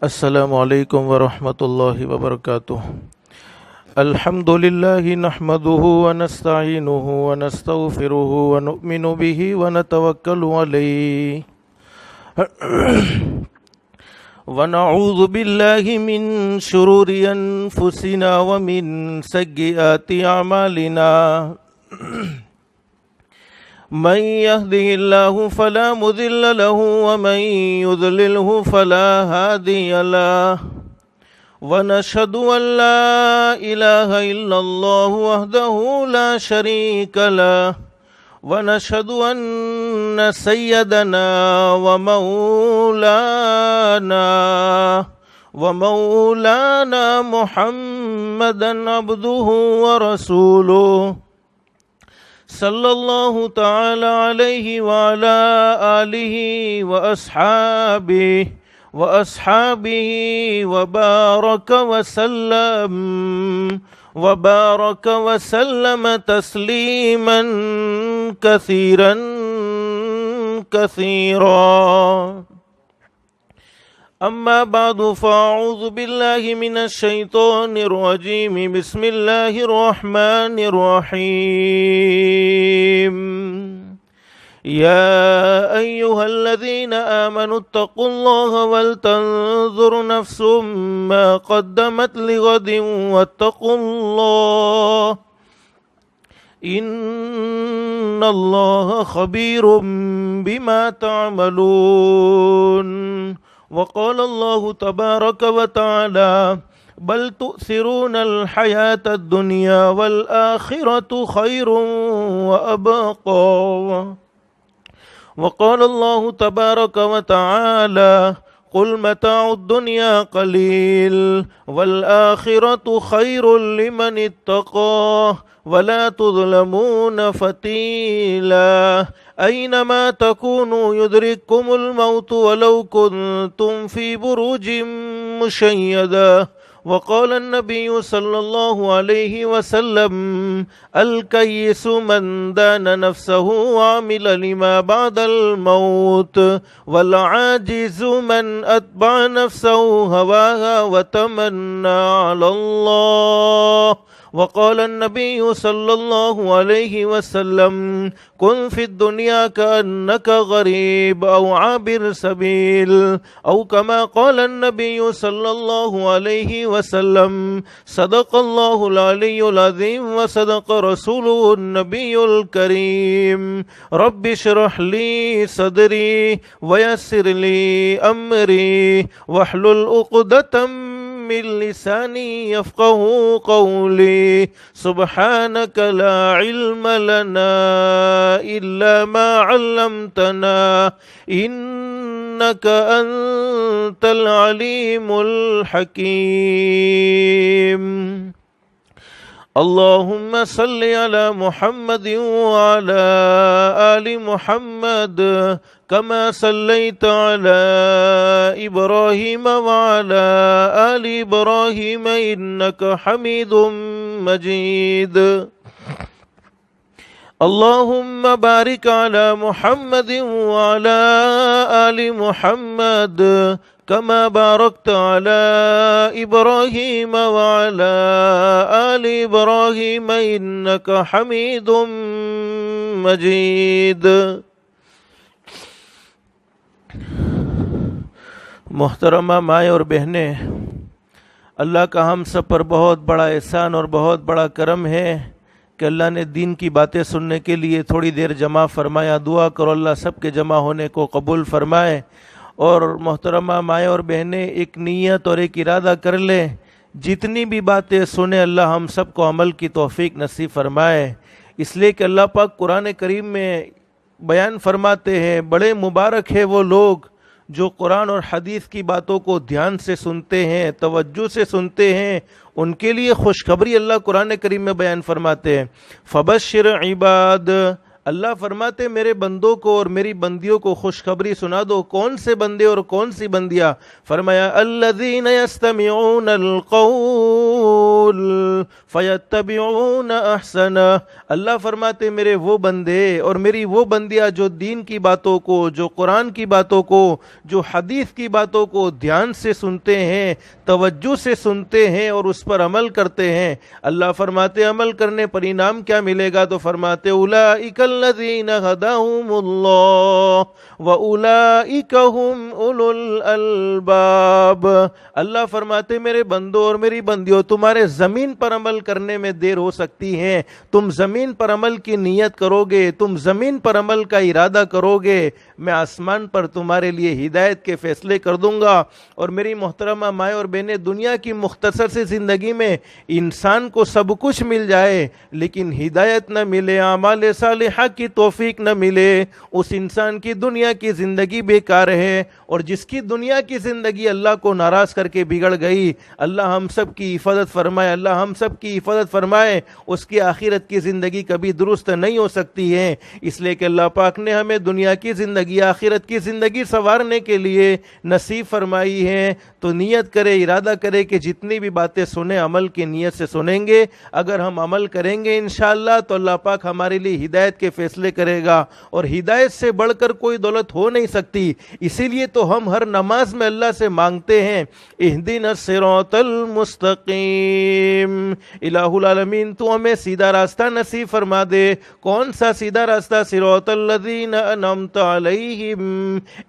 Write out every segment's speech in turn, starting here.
السلام علیکم ورحمۃ اللہ وبرکاتہ۔ الحمد للہ نحمده ونستعینه ونستغفره ونؤمن به ونتوکل علیہ ونعوذ باللہ من شرور انفسنا ومن سیئات اعمالنا من يهده الله فلا مضل له ومن يضلله فلا هادي له ونشهد أن لا إله إلا الله وحده لا شريك له ونشهد أن سيدنا ومولانا محمدا عبده ورسوله صلی اللہ تعالی علیہ وعلا آلہ وأصحابہ وبارک وسلم تسلیما کثیرا اما بعد فاعوذ باللہ من الشیطان الرجیم بسم اللہ الرحمن الرحیم یا ایہا الذین آمنوا اتقوا اللہ ولتنظر نفس ما قدمت لغد واتقوا اللہ ان اللہ خبیر بما تعملون وقال الله تبارك وتعالى بل تؤثرون الحياة الدنيا والآخرة خير وأبقى وقال الله تبارك وتعالى قل متاع الدنيا قليل والآخرة خير لمن اتقى ولا تظلمون فتيلا أينما تكونوا يدرككم الموت ولو كنتم في بروج مشيدة وقال النبي صلى الله عليه وسلم الكيس من دان نفسه وعمل لما بعد الموت والعاجز من أتبع نفسه هواها وتمنى على الله وقال النبي صلى الله عليه وسلم كن في الدنيا كأنك غريب أو عابر سبيل أو كما قال النبي صلى الله عليه وسلم صدق الله العلي العظيم وصدق رسوله النبي الكريم رب اشرح لي صدري ويسر لي أمري واحلل عقدة من لساني يفقه قولي سبحانك لا علم لنا إلا ما علمتنا إنك أنت العليم الحكيم اللهم صل على محمد وعلى آل محمد كما صليت على إبراهيم وعلى آل إبراهيم إنك حميد مجيد اللهم بارك على محمد وعلى آل محمد كما باركت على إبراهيم وعلى آل إبراهيم إنك حميد مجيد محترمہ مائیں اور بہنیں، اللہ کا ہم سب پر بہت بڑا احسان اور بہت بڑا کرم ہے کہ اللہ نے دین کی باتیں سننے کے لیے تھوڑی دیر جمع فرمایا۔ دعا کرو اللہ سب کے جمع ہونے کو قبول فرمائے۔ اور محترمہ مائیں اور بہنیں، ایک نیت اور ایک ارادہ کر لیں، جتنی بھی باتیں سنیں اللہ ہم سب کو عمل کی توفیق نصیب فرمائے، اس لیے کہ اللہ پاک قرآن کریم میں بیان فرماتے ہیں بڑے مبارک ہیں وہ لوگ جو قرآن اور حدیث کی باتوں کو دھیان سے سنتے ہیں، توجہ سے سنتے ہیں، ان کے لیے خوشخبری اللہ قرآن کریم میں بیان فرماتے ہیں۔ فبشر عباد اللہ فرماتے میرے بندوں کو اور میری بندیوں کو خوشخبری سنا دو. کون سے بندے اور کون سی بندیاں؟ فرمایا الذین یستمعون القول فیتبعون احسنہ. اللہ فرماتے میرے وہ بندے اور میری وہ بندیاں جو دین کی باتوں کو، جو قرآن کی باتوں کو، جو حدیث کی باتوں کو دھیان سے سنتے ہیں، توجہ سے سنتے ہیں اور اس پر عمل کرتے ہیں. اللہ فرماتے عمل کرنے پر انعام کیا ملے گا؟ تو فرماتے اولئک الذین ھداھم اللہ واولئک ھم اولو الالباب. اللہ فرماتے میرے بندوں اور میری بندیوں، تمہارے زمین پر عمل کرنے میں دیر ہو سکتی ہے، تم زمین پر عمل کی نیت کرو گے، تم زمین پر عمل کا ارادہ کرو گے، میں آسمان پر تمہارے لیے ہدایت کے فیصلے کر دوں گا. اور میری محترمہ مائیں اور بہنیں، دنیا کی مختصر سی زندگی میں انسان کو سب کچھ مل جائے لیکن ہدایت نہ ملے، اعمال صالحہ کی توفیق نہ ملے، اس انسان کی دنیا کی زندگی بیکار ہے. اور جس کی دنیا کی زندگی اللہ کو ناراض کر کے بگڑ گئی، اللہ ہم سب کی حفاظت فرمائے، اللہ ہم سب کی حفاظت فرمائے. اس کی آخرت کی زندگی کبھی درست نہیں ہو سکتی ہے. اس لیے کہ اللہ پاک نے ہمیں دنیا کی زندگی، آخرت کی زندگی سنوارنے کے لیے نصیب فرمائی ہے. تو نیت کرے، ارادہ کرے کہ جتنی بھی باتیں سنیں عمل کی نیت سے سنیں گے. اگر ہم عمل کریں گے انشاءاللہ تو اللہ پاک ہمارے لیے ہدایت کے فیصلے کرے گا. اور ہدایت سے بڑھ کر کوئی دولت ہو نہیں سکتی. اسی لیے تو ہم ہر نماز میں اللہ سے مانگتے ہیں اہدنا الصراط المستقیم، الہ العالمین تو ہمیں سیدھا راستہ نصیب فرما دے. کون سا سیدھا راستہ؟ صراط الذین انعمت علیہم،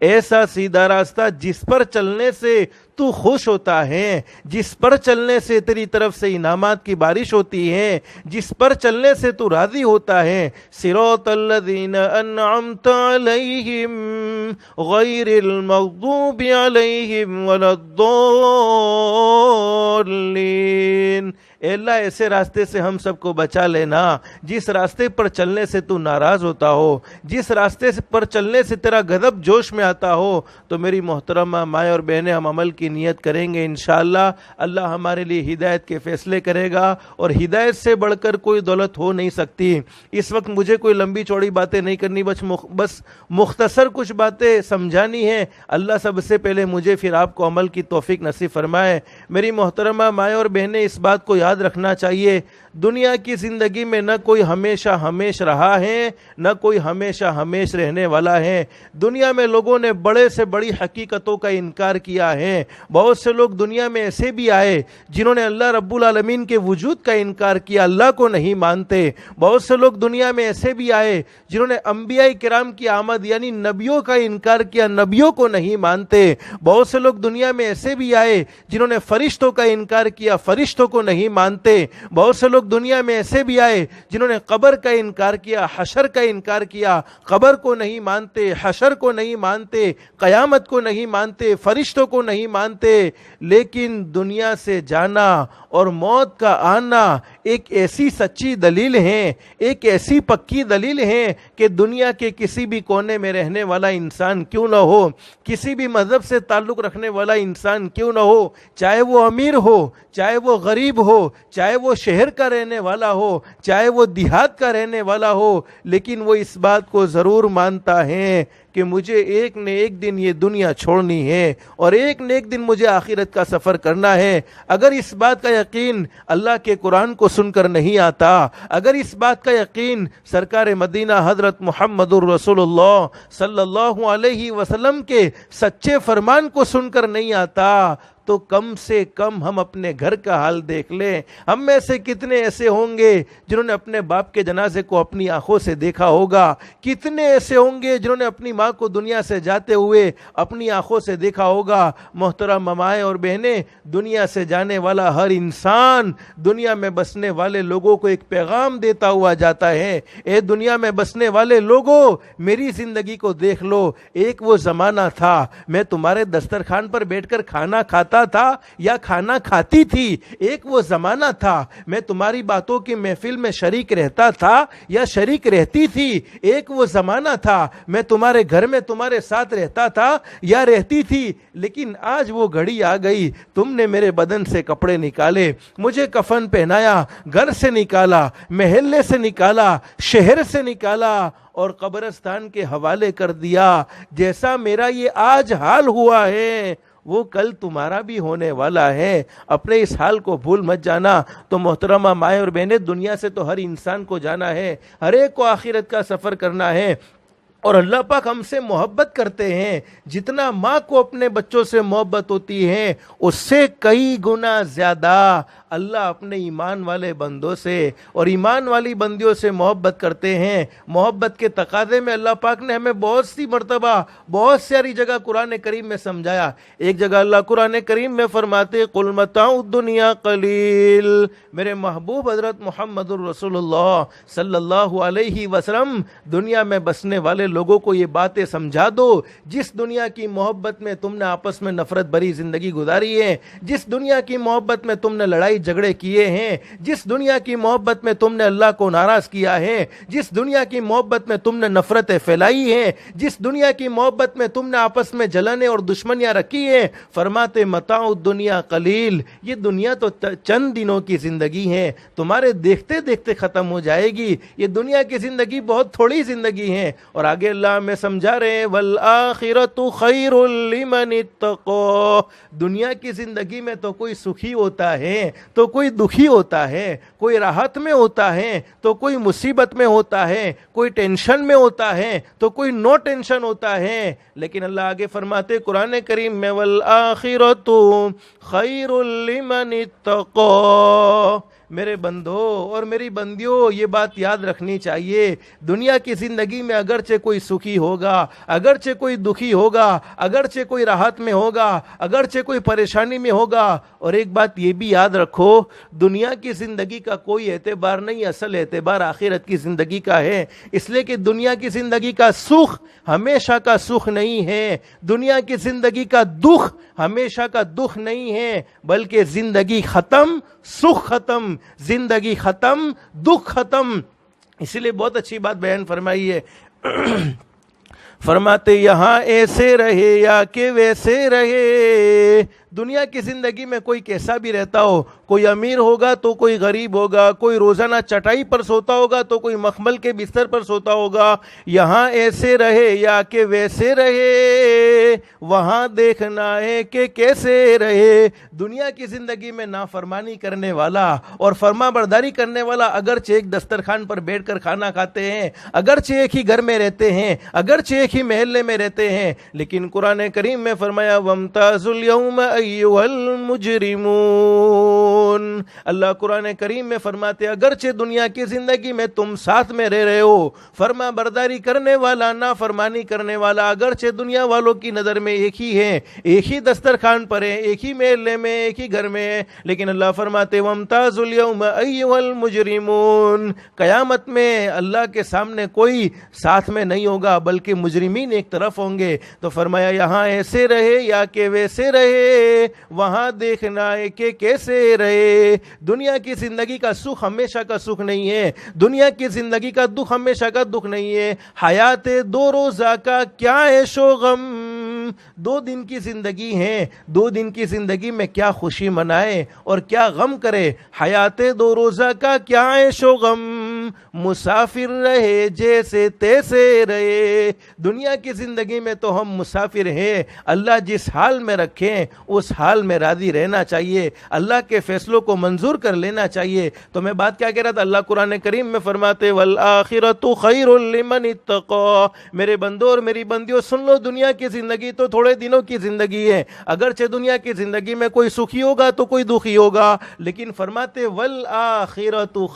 ایسا سیدھا راستہ جس پر چلنے سے تو خوش ہوتا ہے، جس پر چلنے سے تیری طرف سے انعامات کی بارش ہوتی ہے، جس پر چلنے سے تو راضی ہوتا ہے. صراط الذین انعمت علیہم غیر المغضوب علیہم ولا الضالین. اے اللہ ایسے راستے سے ہم سب کو بچا لینا جس راستے پر چلنے سے تو ناراض ہوتا ہو، جس راستے پر چلنے سے تیرا غضب جوش میں آتا ہو. تو میری محترمہ مائیں اور بہنیں، ہم عمل کی نیت کریں گے انشاءاللہ اللہ ہمارے لیے ہدایت کے فیصلے کرے گا. اور ہدایت سے بڑھ کر کوئی دولت ہو نہیں سکتی. اس وقت مجھے کوئی لمبی چوڑی باتیں نہیں کرنی، بس مختصر کچھ باتیں سمجھانی ہیں. اللہ سب سے پہلے مجھے پھر آپ کو عمل کی توفیق نصیب فرمائے. میری محترمہ مائیں اور بہنیں، اس بات کو یاد رکھنا چاہیے دنیا کی زندگی میں نہ کوئی ہمیشہ ہمیش رہا ہے، نہ کوئی ہمیشہ ہمیش رہنے والا ہے. دنیا میں لوگوں نے بڑے سے بڑی حقیقتوں کا انکار کیا ہے. بہت سے لوگ دنیا میں ایسے بھی آئے جنہوں نے اللہ رب العالمین کے وجود کا انکار کیا، اللہ کو نہیں مانتے. بہت سے لوگ دنیا میں ایسے بھی آئے جنہوں نے انبیاء کرام کی آمد یعنی نبیوں کا انکار کیا، نبیوں کو نہیں مانتے. بہت سے لوگ دنیا میں ایسے بھی آئے جنہوں نے فرشتوں کا انکار کیا، فرشتوں کو نہیں مانتے. بہت سے لوگ دنیا میں ایسے بھی آئے جنہوں نے قبر کا انکار کیا، حشر کا انکار کیا، قبر کو نہیں مانتے، حشر کو نہیں مانتے، قیامت کو نہیں مانتے، فرشتوں کو نہیں مانتے. لیکن دنیا سے جانا اور موت کا آنا ایک ایسی سچی دلیل ہے، ایک ایسی پکی دلیل ہے کہ دنیا کے کسی بھی کونے میں رہنے والا انسان کیوں نہ ہو، کسی بھی مذہب سے تعلق رکھنے والا انسان کیوں نہ ہو، چاہے وہ امیر ہو، چاہے وہ غریب ہو، چاہے وہ شہر کا رہنے والا ہو، چاہے وہ دیہات کا رہنے والا ہو، لیکن وہ اس بات کو ضرور مانتا ہے کہ مجھے ایک نہ ایک دن یہ دنیا چھوڑنی ہے اور ایک نہ ایک دن مجھے آخرت کا سفر کرنا ہے. اگر اس بات کا یقین اللہ کے قرآن کو سن کر نہیں آتا، اگر اس بات کا یقین سرکار مدینہ حضرت محمد الرسول اللہ صلی اللہ علیہ وسلم کے سچے فرمان کو سن کر نہیں آتا، تو کم سے کم ہم اپنے گھر کا حال دیکھ لیں. ہم میں سے کتنے ایسے ہوں گے جنہوں نے اپنے باپ کے جنازے کو اپنی آنکھوں سے دیکھا ہوگا؟ کتنے ایسے ہوں گے جنہوں نے اپنی ماں کو دنیا سے جاتے ہوئے اپنی آنکھوں سے دیکھا ہوگا؟ محترم مائیں اور بہنیں، دنیا سے جانے والا ہر انسان دنیا میں بسنے والے لوگوں کو ایک پیغام دیتا ہوا جاتا ہے. اے دنیا میں بسنے والے لوگوں، میری زندگی کو دیکھ لو. ایک وہ زمانہ تھا میں تمہارے دسترخوان پر بیٹھ کر کھانا کھاتا کھاتا تھا یا کھانا کھاتی تھی، ایک وہ زمانہ تھا میں تمہاری باتوں کی محفل میں شریک رہتا تھا یا شریک رہتی تھی، ایک وہ زمانہ تھا میں تمہارے گھر میں تمہارے ساتھ رہتا تھا یا رہتی تھی، لیکن آج وہ گھڑی آ گئی، تم نے میرے بدن سے کپڑے نکالے، مجھے کفن پہنایا، گھر سے نکالا، محلے سے نکالا، شہر سے نکالا اور قبرستان کے حوالے کر دیا۔ جیسا میرا یہ آج حال ہوا ہے وہ کل تمہارا بھی ہونے والا ہے، اپنے اس حال کو بھول مت جانا۔ تو محترمہ مائیں اور بہنیں، دنیا سے تو ہر انسان کو جانا ہے، ہر ایک کو آخرت کا سفر کرنا ہے، اور اللہ پاک ہم سے محبت کرتے ہیں، جتنا ماں کو اپنے بچوں سے محبت ہوتی ہے اس سے کئی گنا زیادہ اللہ اپنے ایمان والے بندوں سے اور ایمان والی بندیوں سے محبت کرتے ہیں۔ محبت کے تقاضے میں اللہ پاک نے ہمیں بہت سی مرتبہ بہت ساری جگہ قرآن کریم میں سمجھایا۔ ایک جگہ اللہ قرآن کریم میں فرماتے قل متاع الدنیا قلیل، میرے محبوب حضرت محمد الرسول اللہ صلی اللہ علیہ وسلم دنیا میں بسنے والے لوگوں کو یہ باتیں سمجھا دو، جس دنیا کی محبت میں تم نے آپس میں نفرت بھری زندگی گزاری ہے، جس دنیا کی محبت میں تم نے لڑائی جھگڑے کیے ہیں، جس دنیا کی محبت میں تم نے اللہ کو ناراض کیا ہے، جس دنیا کی محبت میں تم نے نفرتیں پھیلائی ہیں، جس دنیا کی محبت میں تم نے آپس میں جلنے اور دشمنیاں رکھی ہیں، فرماتے متاع الدنیا قلیل، یہ دنیا تو چند دنوں کی زندگی ہے، تمہارے دیکھتے دیکھتے ختم ہو جائے گی، یہ دنیا کی زندگی بہت تھوڑی زندگی ہے۔ اور آگے اللہ ہمیں سمجھا رہے ہیں والآخرۃ خیر لمن اتقوا، دنیا کی زندگی میں تو کوئی سکھی ہوتا ہے تو کوئی دکھی ہوتا ہے، کوئی راحت میں ہوتا ہے تو کوئی مصیبت میں ہوتا ہے، کوئی ٹینشن میں ہوتا ہے تو کوئی نو ٹینشن ہوتا ہے، لیکن اللہ آگے فرماتے قرآن کریم میں والآخرۃ خیر لمن اتقوا، میرے بندو اور میری بندیوں یہ بات یاد رکھنی چاہیے، دنیا کی زندگی میں اگرچہ کوئی سکھی ہوگا، اگرچہ کوئی دکھی ہوگا، اگرچہ کوئی راحت میں ہوگا، اگرچہ کوئی پریشانی میں ہوگا، اور ایک بات یہ بھی یاد رکھو دنیا کی زندگی کا کوئی اعتبار نہیں، اصل اعتبار آخرت کی زندگی کا ہے، اس لیے کہ دنیا کی زندگی کا سکھ ہمیشہ کا سکھ نہیں ہے، دنیا کی زندگی کا دکھ ہمیشہ کا دکھ نہیں ہے، بلکہ زندگی ختم سکھ ختم، زندگی ختم دکھ ختم۔ اسی لیے بہت اچھی بات بیان فرمائی ہے، فرماتے یہاں ایسے رہے یا کہ ویسے رہے، دنیا کی زندگی میں کوئی کیسا بھی رہتا ہو، کوئی امیر ہوگا تو کوئی غریب ہوگا، کوئی روزانہ چٹائی پر سوتا ہوگا تو کوئی مخمل کے بستر پر سوتا ہوگا، یہاں ایسے رہے یا کہ ویسے رہے، وہاں دیکھنا ہے کہ کیسے رہے۔ دنیا کی زندگی میں نافرمانی کرنے والا اور فرما برداری کرنے والا اگرچہ ایک دسترخوان پر بیٹھ کر کھانا کھاتے ہیں، اگرچہ ایک ہی گھر میں رہتے ہیں، اگرچہ ایک ہی محلے میں رہتے ہیں، لیکن قرآن کریم میں فرمایا وَامْتَازُوا الْيَوْمَ أَيُّهَا الْمُجْرِمُونَ، اللہ قرآن کریم میں فرماتے اگرچہ دنیا کی زندگی میں تم ساتھ میں رہ رہے ہو، فرما برداری کرنے والا نافرمانی کرنے والا اگرچہ دنیا والوں کی نظر میں ایک ہی ہے، ایک ہی دسترخوان پر ہے، ایک ہی محلے میں، ایک ہی گھر میں ہے، لیکن اللہ فرماتے وَامْتَازُوا الْيَوْمَ أَيُّهَا الْمُجْرِمُونَ، قیامت میں اللہ کے سامنے کوئی ساتھ میں نہیں ہوگا بلکہ مجرمین ایک طرف ہوں گے۔ تو فرمایا یہاں ایسے رہے یا کہ ویسے رہے، وہاں دیکھنا ہے کہ کیسے رہے۔ دنیا کی زندگی کا سکھ ہمیشہ کا سکھ نہیں ہے، دنیا کی زندگی کا دکھ ہمیشہ کا دکھ نہیں ہے، حیات دو روزہ کا کیا عیش و غم، دو دن کی زندگی ہے، دو دن کی زندگی میں کیا خوشی منائے اور کیا غم کرے، حیات دو روزہ کا کیا عیش و غم، مسافر رہے جیسے تیسے رہے۔ دنیا کی زندگی میں تو ہم مسافر ہیں، اللہ جس حال میں رکھیں اس حال میں راضی رہنا چاہیے، اللہ کے فیصلوں کو منظور کر لینا چاہیے۔ تو میں بات کیا کہہ رہا تھا، اللہ قرآن کریم میں فرماتے والآخرۃ خیر لمن اتقوا، میرے بندوں اور میری بندیوں سن لو، دنیا کی زندگی تو تھوڑے دنوں کی زندگی ہے، اگرچہ دنیا کی زندگی میں کوئی سکھی ہوگا تو کوئی دکھی ہوگا، لیکن فرماتے والآخرۃ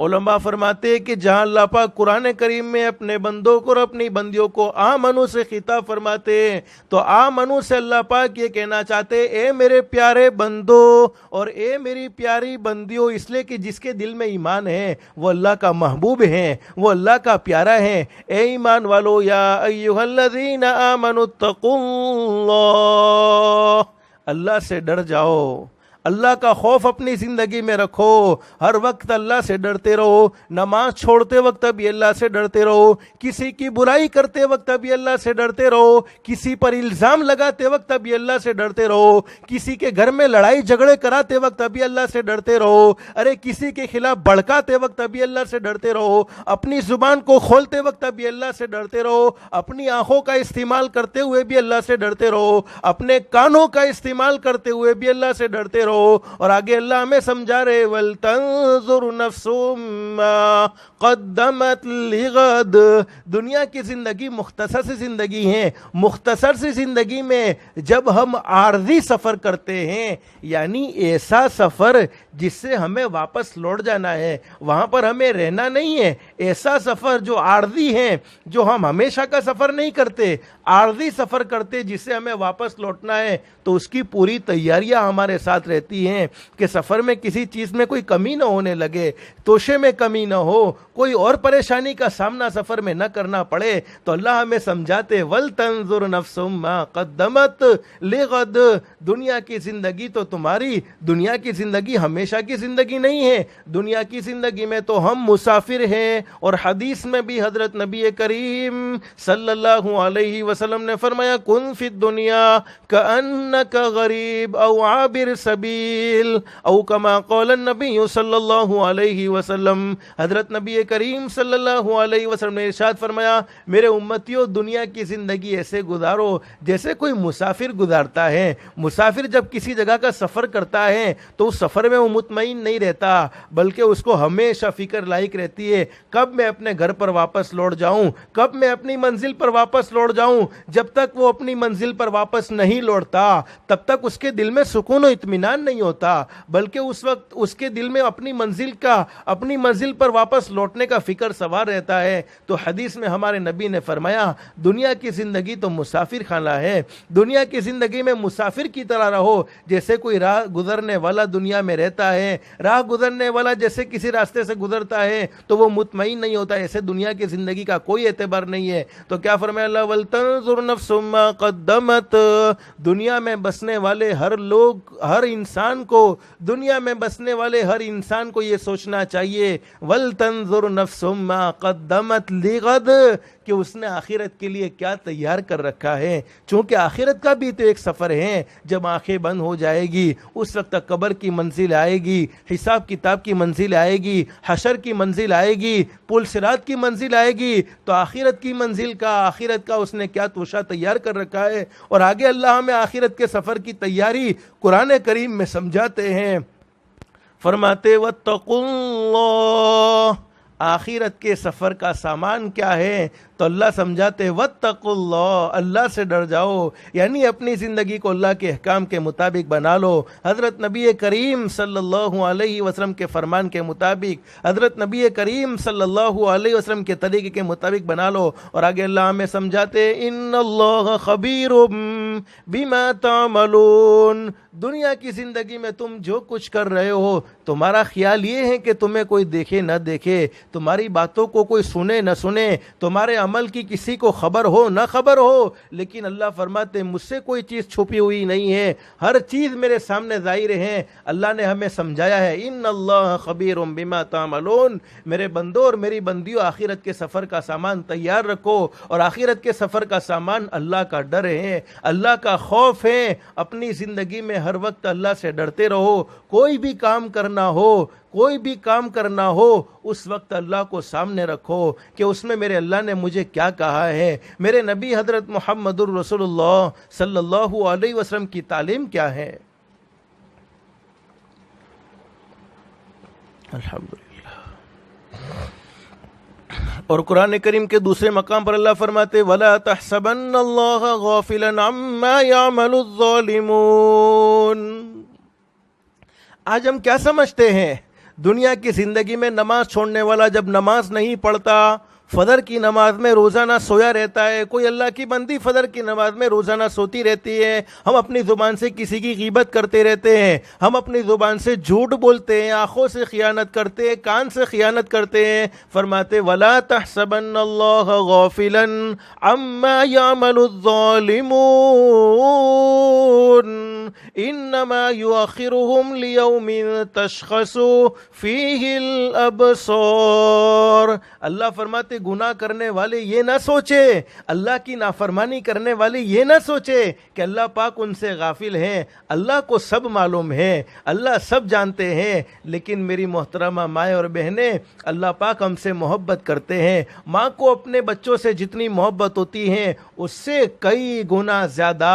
علماء فرماتے ہیں کہ جہاں اللہ پاک قرآن کریم میں اپنے بندوں کو اور اپنی بندیوں کو آمنو سے خطاب فرماتے ہیں تو آمنو سے اللہ پاک یہ کہنا چاہتے ہیں اے میرے پیارے بندو اور اے میری پیاری بندیوں، اس لیے کہ جس کے دل میں ایمان ہے وہ اللہ کا محبوب ہے، وہ اللہ کا پیارا ہے۔ اے ایمان والو، یا ایھا الذین آمنوا اتقوا اللہ، اللہ سے ڈر جاؤ، اللہ کا خوف اپنی زندگی میں رکھو، ہر وقت اللہ سے ڈرتے رہو، نماز چھوڑتے وقت بھی اللہ سے ڈرتے رہو، کسی کی برائی کرتے وقت بھی اللہ سے ڈرتے رہو، کسی پر الزام لگاتے وقت بھی اللہ سے ڈرتے رہو، کسی کے گھر میں لڑائی جھگڑے کراتے وقت بھی اللہ سے ڈرتے رہو، ارے کسی کے خلاف بھڑکاتے وقت بھی اللہ سے ڈرتے رہو، اپنی زبان کو کھولتے وقت بھی اللہ سے ڈرتے رہو، اپنی آنکھوں کا استعمال کرتے ہوئے بھی اللہ سے ڈرتے رہو، اپنے کانوں کا استعمال کرتے ہوئے بھی اللہ سے ڈرتے رہو۔ اور آگے اللہ ہمیں سمجھا رہے وَلْتَنظُرْ نَفْسٌ مَّا قَدَّمَتْ لِغَدٍ، دنیا کی زندگی مختصر سی زندگی ہے، مختصر سی زندگی میں جب ہم عارضی سفر کرتے ہیں، یعنی ایسا سفر جس سے ہمیں واپس لوٹ جانا ہے، وہاں پر ہمیں رہنا نہیں ہے، ایسا سفر جو عارضی ہے، جو ہم ہمیشہ کا سفر نہیں کرتے، عارضی سفر کرتے جس سے ہمیں واپس لوٹنا ہے، تو اس کی پوری تیاریاں ہمارے ساتھ رہتی ہیں کہ سفر میں کسی چیز میں کوئی کمی نہ ہونے لگے، توشے میں کمی نہ ہو، کوئی اور پریشانی کا سامنا سفر میں نہ کرنا پڑے۔ تو اللہ ہمیں سمجھاتے وَلْتَنظُرْ نَفْسٌ مَّا قَدَّمَتْ لِغَدٍ، دنیا کی زندگی تو تمہاری، دنیا کی زندگی ہمیشہ کی زندگی نہیں ہے، دنیا کی زندگی میں تو ہم مسافر ہیں۔ اور حدیث میں بھی حضرت نبی کریم صلی اللہ علیہ وسلم نے فرمایا کن فی الدنیا کأنک غریب او عابر سبیل او کما قال النبی صلی اللہ علیہ وسلم، حضرت نبی کریم صلی اللہ علیہ وسلم نے ارشاد فرمایا میرے امتیوں دنیا کی زندگی ایسے گزارو جیسے کوئی مسافر گزارتا ہے۔ مسافر جب کسی جگہ کا سفر کرتا ہے تو اس سفر میں وہ مطمئن نہیں رہتا، بلکہ اس کو ہمیشہ فکر لاحق رہتی ہے کب میں اپنے گھر پر واپس لوٹ جاؤں، کب میں اپنی منزل پر واپس لوٹ جاؤں۔ جب تک وہ اپنی منزل پر واپس نہیں لوٹتا تب تک اس کے دل میں سکون و اطمینان نہیں ہوتا، بلکہ اس وقت اس کے دل میں اپنی منزل پر واپس لوٹنے کا فکر سوار رہتا ہے۔ تو حدیث میں ہمارے نبی نے فرمایا دنیا کی زندگی تو مسافر خانہ ہے، دنیا کی زندگی میں مسافر کی طرح رہو، جیسے کوئی راہ گزرنے والا دنیا میں رہتا ہے، راہ گزرنے والا جیسے کسی راستے سے گزرتا ہے تو وہ مطمئن نہیں ہوتا، ایسے دنیا کی زندگی کا کوئی اعتبار نہیں ہے۔ تو کیا فرمایا اللہ وَلْتَنظُرْ نَفْسٌ مَّا قَدَّمَتْ، دنیا میں بسنے والے ہر انسان کو، دنیا میں بسنے والے ہر انسان کو یہ سوچنا چاہیے وَلْتَنظُرْ نَفْسٌ مَّا قَدَّمَتْ لِغَدٍ، کہ اس نے آخرت کے لیے کیا تیار کر رکھا ہے، چونکہ آخرت کا بھی تو ایک سفر ہے۔ جب آنکھیں بند ہو جائے گی اس وقت قبر کی منزل آئے گی، حساب کتاب کی منزل آئے گی، حشر کی منزل آئے گی، پل صراط کی منزل آئے گی، تو آخرت کی منزل کا، آخرت کا اس نے کیا توشہ تیار کر رکھا ہے۔ اور آگے اللہ ہمیں آخرت کے سفر کی تیاری قرآن کریم میں سمجھاتے ہیں، فرماتے وَاتَّقُوا اللَّهَ، آخرت کے سفر کا سامان کیا ہے؟ تو اللہ سمجھاتے وَاتَّقُوا اللَّهَ، اللہ سے ڈر جاؤ، یعنی اپنی زندگی کو اللہ کے احکام کے مطابق بنا لو، حضرت نبی کریم صلی اللہ علیہ وسلم کے فرمان کے مطابق، حضرت نبی کریم صلی اللہ علیہ وسلم کے طریقے کے مطابق بنا لو۔ اور آگے اللہ ہمیں سمجھاتے ان اللہ خبیر بما تعملون، دنیا کی زندگی میں تم جو کچھ کر رہے ہو تمہارا خیال یہ ہے کہ تمہیں کوئی دیکھے نہ دیکھے، تمہاری باتوں کو کوئی سنے نہ سنے، تمہارے عمل کی کسی کو خبر ہو نہ خبر ہو، لیکن اللہ فرماتے مجھ سے کوئی چیز چھپی ہوئی نہیں ہے، ہر چیز میرے سامنے ظاہر ہے۔ اللہ نے ہمیں سمجھایا ہے ان اللہ خبیر بما تعملون، میرے بندوں اور میری بندیوں آخرت کے سفر کا سامان تیار رکھو، اور آخرت کے سفر کا سامان اللہ کا ڈر ہے، اللہ کا خوف ہے۔ اپنی زندگی میں ہر وقت اللہ سے ڈرتے رہو، کوئی بھی کام کرنا ہو اس وقت اللہ کو سامنے رکھو کہ اس میں میرے اللہ نے مجھے کیا کہا ہے، میرے نبی حضرت محمد الرسول اللہ صلی اللہ علیہ وسلم کی تعلیم کیا ہے۔ الحمدللہ۔ اور قرآن کریم کے دوسرے مقام پر اللہ فرماتے وَلَا تَحْسَبَنَّ اللَّهَ غَافِلًا عَمَّا يَعْمَلُ الظَّالِمُونَ۔ آج ہم کیا سمجھتے ہیں؟ دنیا کی زندگی میں نماز چھوڑنے والا جب نماز نہیں پڑھتا، فجر کی نماز میں روزانہ سویا رہتا ہے، کوئی اللہ کی بندی فجر کی نماز میں روزانہ سوتی رہتی ہے، ہم اپنی زبان سے کسی کی غیبت کرتے رہتے ہیں، ہم اپنی زبان سے جھوٹ بولتے ہیں، آنکھوں سے خیانت کرتے ہیں، کان سے خیانت کرتے ہیں، فرماتے وَلَا تَحْسَبَنَّ اللَّهَ غَافِلًا عَمَّا يَعْمَلُ الظَّالِمُونَ إِنَّمَا يُؤَخِّرُهُمْ لِيَوْمٍ تَشْخَصُ فِيهِ الْأَبْصَارُ۔ اللہ فرماتے گناہ کرنے والے یہ نہ سوچے، اللہ کی نافرمانی کرنے والے یہ نہ سوچے کہ اللہ پاک ان سے غافل ہیں، اللہ کو سب معلوم ہے، اللہ سب جانتے ہیں، لیکن میری محترمہ مائیں اور بہنیں، اللہ پاک ہم سے محبت کرتے ہیں۔ ماں کو اپنے بچوں سے جتنی محبت ہوتی ہے اس سے کئی گنا زیادہ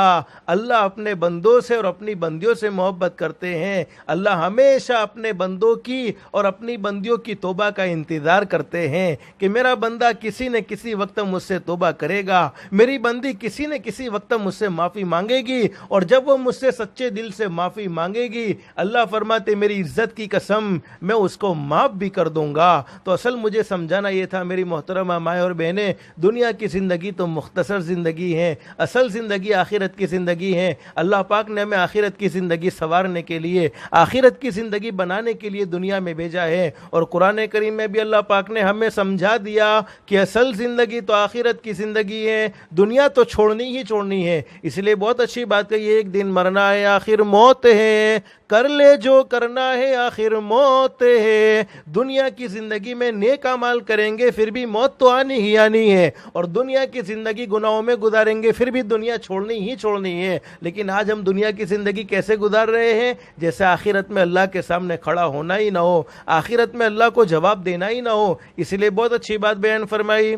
اللہ اپنے بندوں سے اور اپنی بندیوں سے محبت کرتے ہیں۔ اللہ ہمیشہ اپنے بندوں کی اور اپنی بندیوں کی توبہ کا انتظار کرتے ہیں کہ میرا بندہ کسی نہ کسی وقت مجھ سے توبہ کرے گا، میری بندی کسی نہ کسی وقت مجھ سے معافی مانگے گی، اور جب وہ مجھ سے سچے دل سے معافی مانگے گی، اللہ فرماتے میری عزت کی قسم میں اس کو معاف بھی کر دوں گا۔ تو اصل مجھے سمجھانا یہ تھا میری محترمہ مائیں اور بہنیں، دنیا کی زندگی تو مختصر زندگی ہے، اصل زندگی آخرت کی زندگی ہے۔ اللہ پاک نے ہمیں آخرت کی زندگی سنوارنے کے لیے، آخرت کی زندگی بنانے کے لیے دنیا میں بھیجا ہے، اور قرآن کریم میں بھی اللہ پاک نے ہمیں سمجھا دیا کہ اصل زندگی تو آخرت کی زندگی ہے، دنیا تو چھوڑنی ہی چھوڑنی ہے۔ اس لیے بہت اچھی بات ہے، ایک دن مرنا ہے آخر موت ہے، کر لے جو کرنا ہے آخر موت ہے۔ دنیا کی زندگی میں نیک اعمال کریں گے پھر بھی موت تو آنی ہی آنی ہے، اور دنیا کی زندگی گناہوں میں گزاریں گے پھر بھی دنیا چھوڑنی ہی چھوڑنی ہے۔ لیکن آج ہم دنیا کی زندگی کیسے گزار رہے ہیں؟ جیسے آخرت میں اللہ کے سامنے کھڑا ہونا ہی نہ ہو، آخرت میں اللہ کو جواب دینا ہی نہ ہو۔ اس لیے بہت اچھی بات بیان فرمائی،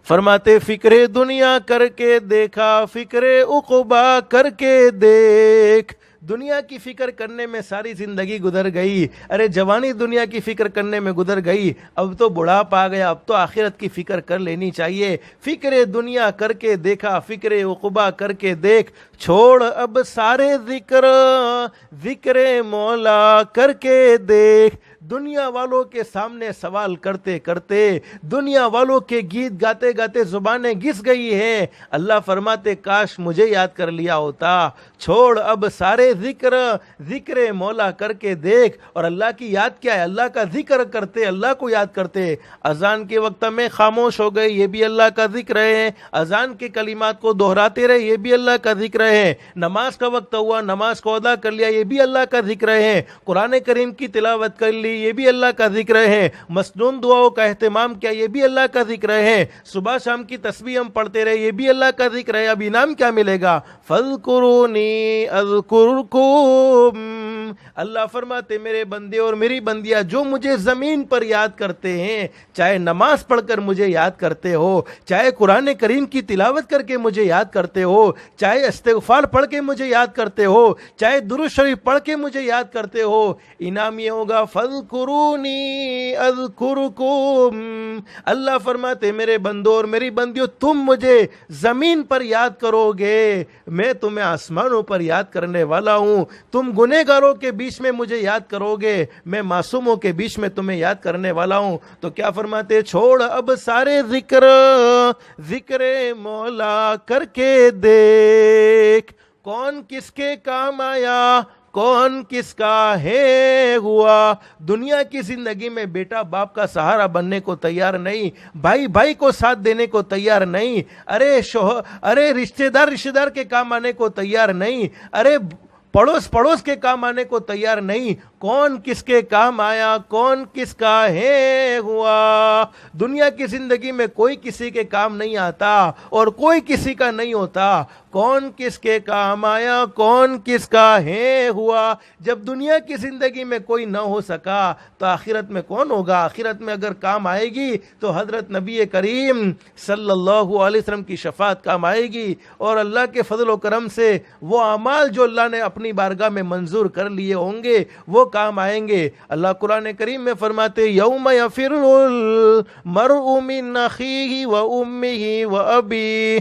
فرماتے فکر دنیا کر کے دیکھا، فکر عقبا کر کے دیکھ۔ دنیا کی فکر کرنے میں ساری زندگی گزر گئی، ارے جوانی دنیا کی فکر کرنے میں گزر گئی، اب تو بڑھاپا آ گیا، اب تو آخرت کی فکر کر لینی چاہیے۔ فکر دنیا کر کے دیکھا، فکر عقبا کر کے دیکھ، چھوڑ اب سارے ذکر، ذکر مولا کر کے دیکھ۔ دنیا والوں کے سامنے سوال کرتے کرتے، دنیا والوں کے گیت گاتے گاتے زبانیں گھس گئی ہیں۔ اللہ فرماتے کاش مجھے یاد کر لیا ہوتا۔ چھوڑ اب سارے ذکر، ذکر مولا کر کے دیکھ۔ اور اللہ کی یاد کیا ہے؟ اللہ کا ذکر کرتے، اللہ کو یاد کرتے۔ اذان کے وقت میں خاموش ہو گئے، یہ بھی اللہ کا ذکر ہے۔ اذان کے کلمات کو دہراتے رہے، یہ بھی اللہ کا ذکر ہے۔ نماز کا وقت ہوا، نماز کو ادا کر لیا، یہ بھی اللہ کا ذکر ہے۔ قرآن کریم کی تلاوت کر لی، یہ بھی اللہ کا ذکر ہے۔ مسنون دعاؤں کا اہتمام کیا، یہ بھی اللہ کا ذکر ہے۔ صبح شام کی تسبیح ہم پڑھتے رہے، یہ بھی اللہ کا ذکر ہے۔ اب انعام کیا ملے گا؟ فَاذْكُرُونِي أَذْكُرْكُمْ۔ اللہ فرماتے میرے بندے اور میری بندیاں جو مجھے زمین پر یاد کرتے ہیں، چاہے نماز پڑھ کر مجھے یاد کرتے ہو، چاہے قرآن کریم کی تلاوت کر کے مجھے یاد کرتے ہو، چاہے استغفار پڑھ کے مجھے یاد کرتے ہو، چاہے درود شریف پڑھ کے مجھے یاد کرتے ہو، انعام یہ ہوگا فَاذْكُرُونِي أَذْكُرْكُمْ۔ اللہ فرماتے میرے بندوں اور میری بندیوں تم مجھے زمین پر یاد کرو گے، میں تمہیں آسمانوں پر یاد کرنے والا ہوں۔ تم گنہگاروں کے بیچ میں مجھے یاد کرو گے، میں معصوموں کے بیچ میں تمہیں یاد کرنے والا ہوں۔ تو کیا فرماتے؟ چھوڑ اب سارے ذکر، ذکر مولا کر کے دیکھ، کون کس کے کام آیا، کون کس کا ہے ہوا۔ دنیا کی زندگی میں بیٹا باپ کا سہارا بننے کو تیار نہیں، بھائی بھائی کو ساتھ دینے کو تیار نہیں، ارے رشتہ دار کے کام آنے کو تیار نہیں، ارے پڑوس کے کام آنے کو تیار نہیں۔ کون کس کے کام آیا، کون کس کا ہے ہوا۔ دنیا کی زندگی میں کوئی کسی کے کام نہیں آتا اور کوئی کسی کا نہیں ہوتا۔ کون کس کے کام آیا، کون کس کا ہے ہوا۔ جب دنیا کی زندگی میں کوئی نہ ہو سکا تو آخرت میں کون ہوگا؟ آخرت میں اگر کام آئے گی تو حضرت نبی کریم صلی اللہ علیہ وسلم کی شفاعت کام آئے گی، اور اللہ کے فضل و کرم سے وہ اعمال جو اللہ نے اپنی بارگاہ میں منظور کر لیے ہوں گے وہ کام آئیں گے۔ اللہ قرآن کریم میں فرماتے یوم یفر المرء من اخیہ و امہ و ابیہ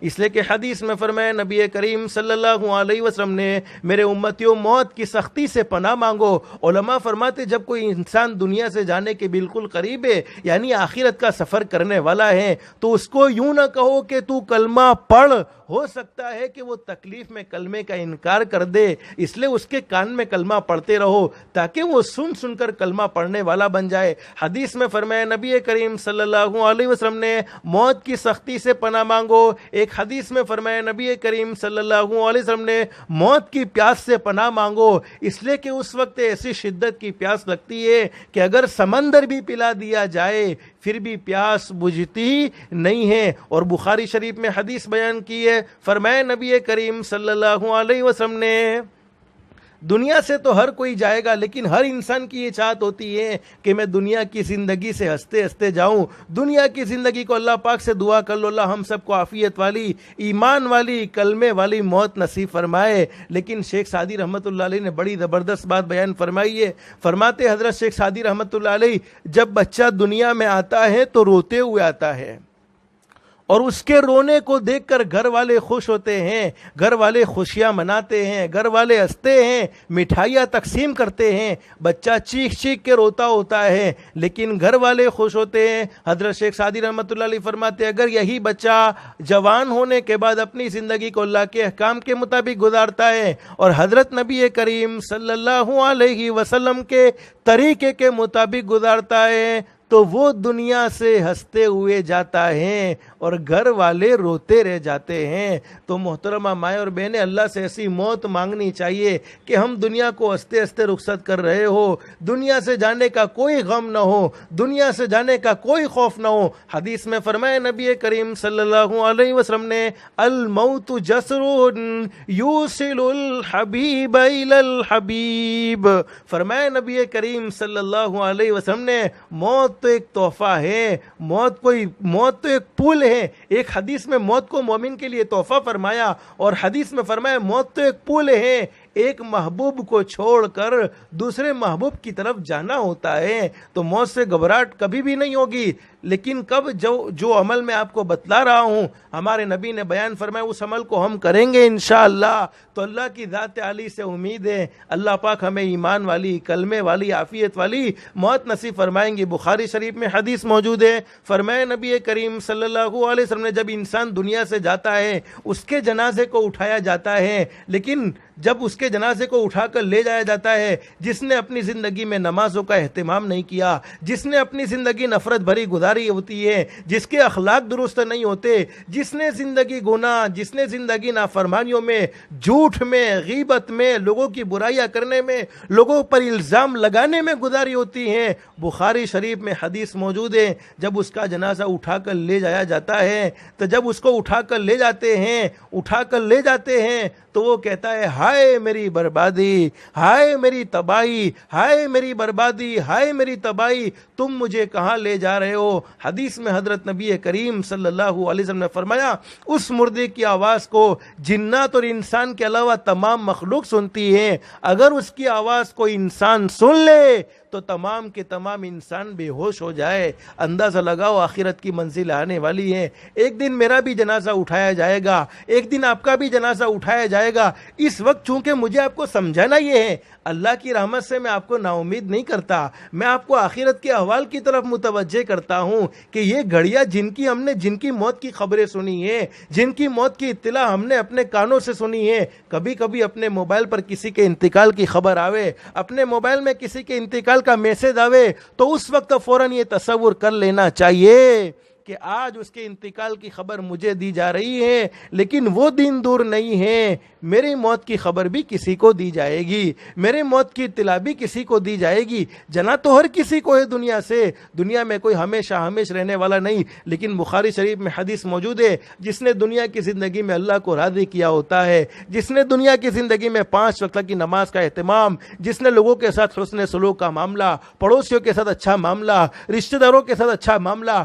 اس لیے کہ حدیث میں فرمایا نبی کریم صلی اللہ علیہ وسلم نے میرے امتیوں موت کی سختی سے پناہ مانگو. علماء فرماتے جب کوئی انسان دنیا سے جانے کے بالکل قریب ہے یعنی آخرت کا سفر کرنے والا ہے تو اس کو یوں نہ کہو کہ تو کلمہ پڑھ, ہو سکتا ہے کہ وہ تکلیف میں کلمے کا انکار کر دے, اس لیے اس کے کان میں کلمہ پڑھتے رہو تاکہ وہ سن سن کر کلمہ پڑھنے والا بن جائے. حدیث میں فرمایا نبی کریم صلی اللہ علیہ وسلم نے موت کی سختی سے پناہ مانگو. ایک حدیث میں فرمایا نبی کریم صلی اللہ علیہ وسلم نے موت کی پیاس سے پناہ مانگو, اس لیے کہ اس وقت ایسی شدت کی پیاس لگتی ہے کہ اگر سمندر بھی پلا دیا جائے پھر بھی پیاس بجھتی نہیں ہے. اور بخاری شریف میں حدیث بیان کی ہے, فرمایا نبی کریم صلی اللہ علیہ وسلم نے دنیا سے تو ہر کوئی جائے گا لیکن ہر انسان کی یہ چاہت ہوتی ہے کہ میں دنیا کی زندگی سے ہنستے ہنستے جاؤں. دنیا کی زندگی کو اللہ پاک سے دعا کر لو اللہ ہم سب کو عافیت والی, ایمان والی, کلمے والی موت نصیب فرمائے. لیکن شیخ سعدی رحمۃ اللہ علیہ نے بڑی زبردست بات بیان فرمائی ہے. فرماتے حضرت شیخ سعدی رحمۃ اللہ علیہ جب بچہ دنیا میں آتا ہے تو روتے ہوئے آتا ہے اور اس کے رونے کو دیکھ کر گھر والے خوش ہوتے ہیں, گھر والے خوشیاں مناتے ہیں, گھر والے ہنستے ہیں, مٹھائیاں تقسیم کرتے ہیں. بچہ چیخ چیخ کے روتا ہوتا ہے لیکن گھر والے خوش ہوتے ہیں. حضرت شیخ سعدی رحمۃ اللہ علیہ فرماتے اگر یہی بچہ جوان ہونے کے بعد اپنی زندگی کو اللہ کے احکام کے مطابق گزارتا ہے اور حضرت نبی کریم صلی اللہ علیہ وسلم کے طریقے کے مطابق گزارتا ہے تو وہ دنیا سے ہنستے ہوئے جاتا ہے اور گھر والے روتے رہ جاتے ہیں. تو محترمہ مائیں اور بہنیں, اللہ سے ایسی موت مانگنی چاہیے کہ ہم دنیا کو ہنستے ہنستے رخصت کر رہے ہو, دنیا سے جانے کا کوئی غم نہ ہو, دنیا سے جانے کا کوئی خوف نہ ہو. حدیث میں فرمایا نبی کریم صلی اللہ علیہ وسلم نے الموت جسر یوصل الحبیب الی الحبیب. فرمایا نبی کریم صلی اللہ علیہ وسلم نے موت تو ایک تحفہ ہے, موت تو ایک پل ہے. ایک حدیث میں موت کو مومن کے لیے تحفہ فرمایا اور حدیث میں فرمایا موت تو ایک پل ہے, ایک محبوب کو چھوڑ کر دوسرے محبوب کی طرف جانا ہوتا ہے. تو موت سے گھبراہٹ کبھی بھی نہیں ہوگی, لیکن کب جو عمل میں آپ کو بتلا رہا ہوں ہمارے نبی نے بیان فرمایا اس عمل کو ہم کریں گے انشاءاللہ تو اللہ کی ذات عالی سے امید ہے اللہ پاک ہمیں ایمان والی, کلمے والی, عافیت والی موت نصیب فرمائیں گے. بخاری شریف میں حدیث موجود ہے, فرمایا نبی کریم صلی اللہ علیہ وسلم نے جب انسان دنیا سے جاتا ہے اس کے جنازے کو اٹھایا جاتا ہے, لیکن جب اس کے جنازے کو اٹھا کر لے جایا جاتا ہے جس نے اپنی زندگی میں نمازوں کا اہتمام نہیں کیا, جس نے اپنی زندگی نفرت بھری گزاری ہوتی ہے, جس کے اخلاق درست نہیں ہوتے, جس نے زندگی گناہ, جس نے زندگی نافرمانیوں میں, جھوٹ میں, غیبت میں, لوگوں کی برائیاں کرنے میں, لوگوں پر الزام لگانے میں گزاری ہوتی ہیں. بخاری شریف میں حدیث موجود ہے جب اس کا جنازہ اٹھا کر لے جایا جاتا ہے تو جب اس کو اٹھا کر لے جاتے ہیں تو وہ کہتا ہے ہائے میری بربادی, ہائے میری تباہی, ہائے میری بربادی, ہائے میری تباہی, تم مجھے کہاں لے جا رہے ہو. حدیث میں حضرت نبی کریم صلی اللہ علیہ وسلم نے فرمایا اس مردے کی آواز کو جنات اور انسان کے علاوہ تمام مخلوق سنتی ہے. اگر اس کی آواز کو انسان سن لے تو تمام کے تمام انسان بے ہوش ہو جائے. اندازہ لگاؤ آخرت کی منزل آنے والی ہے. ایک دن میرا بھی جنازہ اٹھایا جائے گا, ایک دن آپ کا بھی جنازہ اٹھایا جائے گا. اس وقت چونکہ مجھے آپ کو سمجھانا یہ ہے, اللہ کی رحمت سے میں آپ کو نا امید نہیں کرتا, میں آپ کو آخرت کے احوال کی طرف متوجہ کرتا ہوں کہ یہ گھڑیاں جن کی موت کی خبریں سنی ہیں, جن کی موت کی اطلاع ہم نے اپنے کانوں سے سنی ہے. کبھی کبھی اپنے موبائل پر کسی کے انتقال کی خبر آوے, اپنے موبائل میں کسی کے انتقال کا میسج آوے تو اس وقت فوراً یہ تصور کر لینا چاہیے کہ آج اس کے انتقال کی خبر مجھے دی جا رہی ہے, لیکن وہ دن دور نہیں ہے, میری موت کی خبر بھی کسی کو دی جائے گی, میری موت کی اطلاع بھی کسی کو دی جائے گی. جنا تو ہر کسی کو ہے دنیا سے, دنیا میں کوئی ہمیشہ رہنے والا نہیں. لیکن بخاری شریف میں حدیث موجود ہے جس نے دنیا کی زندگی میں اللہ کو راضی کیا ہوتا ہے, جس نے دنیا کی زندگی میں 5 وقت کی نماز کا اہتمام, جس نے لوگوں کے ساتھ حسن سلوک کا معاملہ, پڑوسیوں کے ساتھ اچھا معاملہ, رشتہ داروں کے ساتھ اچھا معاملہ,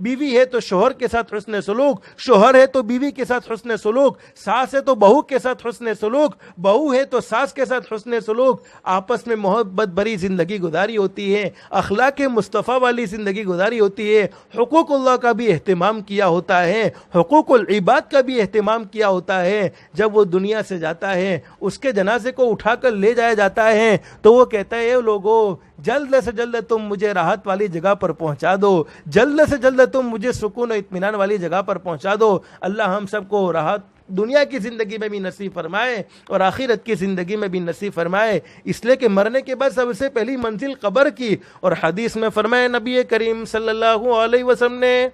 بیوی ہے تو شوہر کے ساتھ حسن سلوک، شوہر ہے تو بیوی کے ساتھ حسن سلوک، ساس ہے تو بہو کے ساتھ حسن سلوک، بہو ہے تو ساس کے ساتھ حسن سلوک، آپس میں محبت بھری زندگی گزاری ہوتی ہے، اخلاق مصطفیٰ والی زندگی گزاری ہوتی ہے، حقوق اللہ کا بھی اہتمام کیا ہوتا ہے، حقوق العباد کا بھی اہتمام کیا ہوتا ہے۔ جب وہ دنیا سے جاتا ہے، اس کے جنازے کو اٹھا کر لے جایا جاتا ہے تو وہ کہتا ہے اے لوگو، جلد سے جلد تم مجھے راحت والی جگہ پر پہنچا دو، جلد سے جلد تم مجھے سکون و اطمینان والی جگہ پر پہنچا دو۔ اللہ ہم سب کو راحت دنیا کی زندگی میں بھی نصیب فرمائے اور آخرت کی زندگی میں بھی نصیب فرمائے، اس لیے کہ مرنے کے بعد سب سے پہلی منزل قبر کی۔ اور حدیث میں فرمایا نبی کریم صلی اللہ علیہ وسلم نے،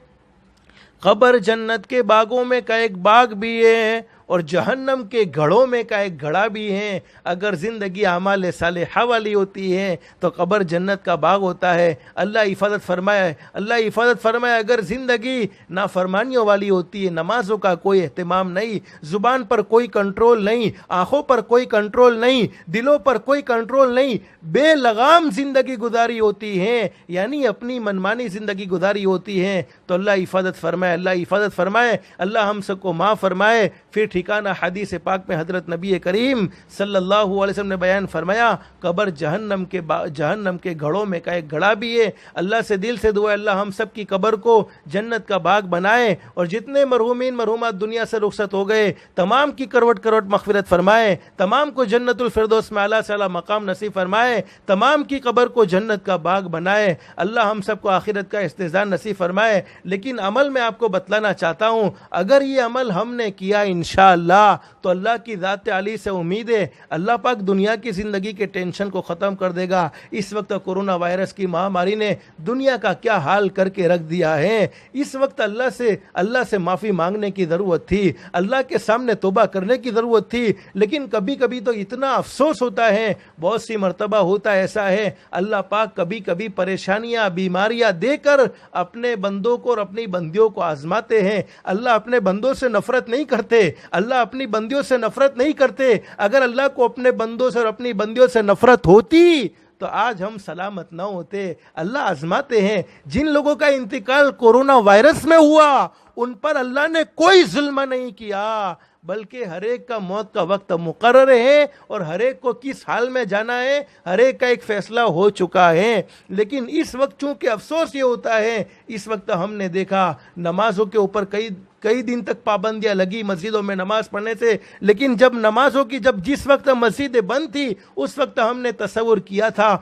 قبر جنت کے باغوں میں کا ایک باغ بھی ہے اور جہنم کے گھڑوں میں کا ایک گھڑا بھی ہے۔ اگر زندگی اعمال صالحہ والی ہوتی ہے تو قبر جنت کا باغ ہوتا ہے۔ اللہ حفاظت فرمائے اگر زندگی نافرمانیوں والی ہوتی ہے، نمازوں کا کوئی اہتمام نہیں، زبان پر کوئی کنٹرول نہیں، آنکھوں پر کوئی کنٹرول نہیں، دلوں پر کوئی کنٹرول نہیں، بے لگام زندگی گزاری ہوتی ہے، یعنی اپنی منمانی زندگی گزاری ہوتی ہے، تو اللہ حفاظت فرمائے، اللہ ہم سب کو معاف فرمائے۔ پھر ٹھکانہ حدیث پاک میں حضرت نبی کریم صلی اللہ علیہ وسلم نے بیان فرمایا، قبر جہنم کے گھڑوں میں کا ایک گھڑا بھی ہے۔ اللہ سے دل سے دعا ہے اللہ ہم سب کی قبر کو جنت کا باغ بنائے، اور جتنے مرحومین مرحومات دنیا سے رخصت ہو گئے تمام کی کروٹ مغفرت فرمائے، تمام کو جنت الفردوس میں اعلیٰ سے اعلیٰ مقام نصیب فرمائے، تمام کی قبر کو جنت کا باغ بنائے۔ اللہ ہم سب کو آخرت کا استحسان نصیب فرمائے۔ لیکن عمل میں آپ کو بتلانا چاہتا ہوں، اگر یہ عمل ہم نے کیا انشاءاللہ تو اللہ کی ذات علی سے امید ہے اللہ پاک دنیا کی زندگی کے ٹینشن کو ختم کر دے گا۔ اس وقت کرونا وائرس کی مہاماری نے دنیا کا کیا حال کر کے رکھ دیا ہے۔ اس وقت اللہ سے معافی مانگنے کی ضرورت تھی، اللہ کے سامنے توبہ کرنے کی ضرورت تھی، لیکن کبھی کبھی تو اتنا افسوس ہوتا ہے، بہت سی مرتبہ ہوتا ایسا ہے اللہ پاک کبھی کبھی پریشانیاں بیماریاں دے کر اپنے بندوں کو اور اپنی بندیوں کو آزماتے ہیں۔ اللہ اپنے بندوں سے نفرت نہیں کرتے، اللہ اپنی بندیوں سے نفرت نہیں کرتے۔ اگر اللہ کو اپنے بندوں سے اور اپنی بندیوں سے نفرت ہوتی تو آج ہم سلامت نہ ہوتے۔ اللہ آزماتے ہیں۔ جن لوگوں کا انتقال کورونا وائرس میں ہوا ان پر اللہ نے کوئی ظلم نہیں کیا، بلکہ ہر ایک کا موت کا وقت مقرر ہے اور ہر ایک کو کس حال میں جانا ہے ہر ایک کا ایک فیصلہ ہو چکا ہے۔ لیکن اس وقت چونکہ افسوس یہ ہوتا ہے، اس وقت ہم نے دیکھا نمازوں کے اوپر کئی دن تک پابندیاں لگی مسجدوں میں نماز پڑھنے سے، لیکن جس وقت مسجدیں بند تھی اس وقت ہم نے تصور کیا تھا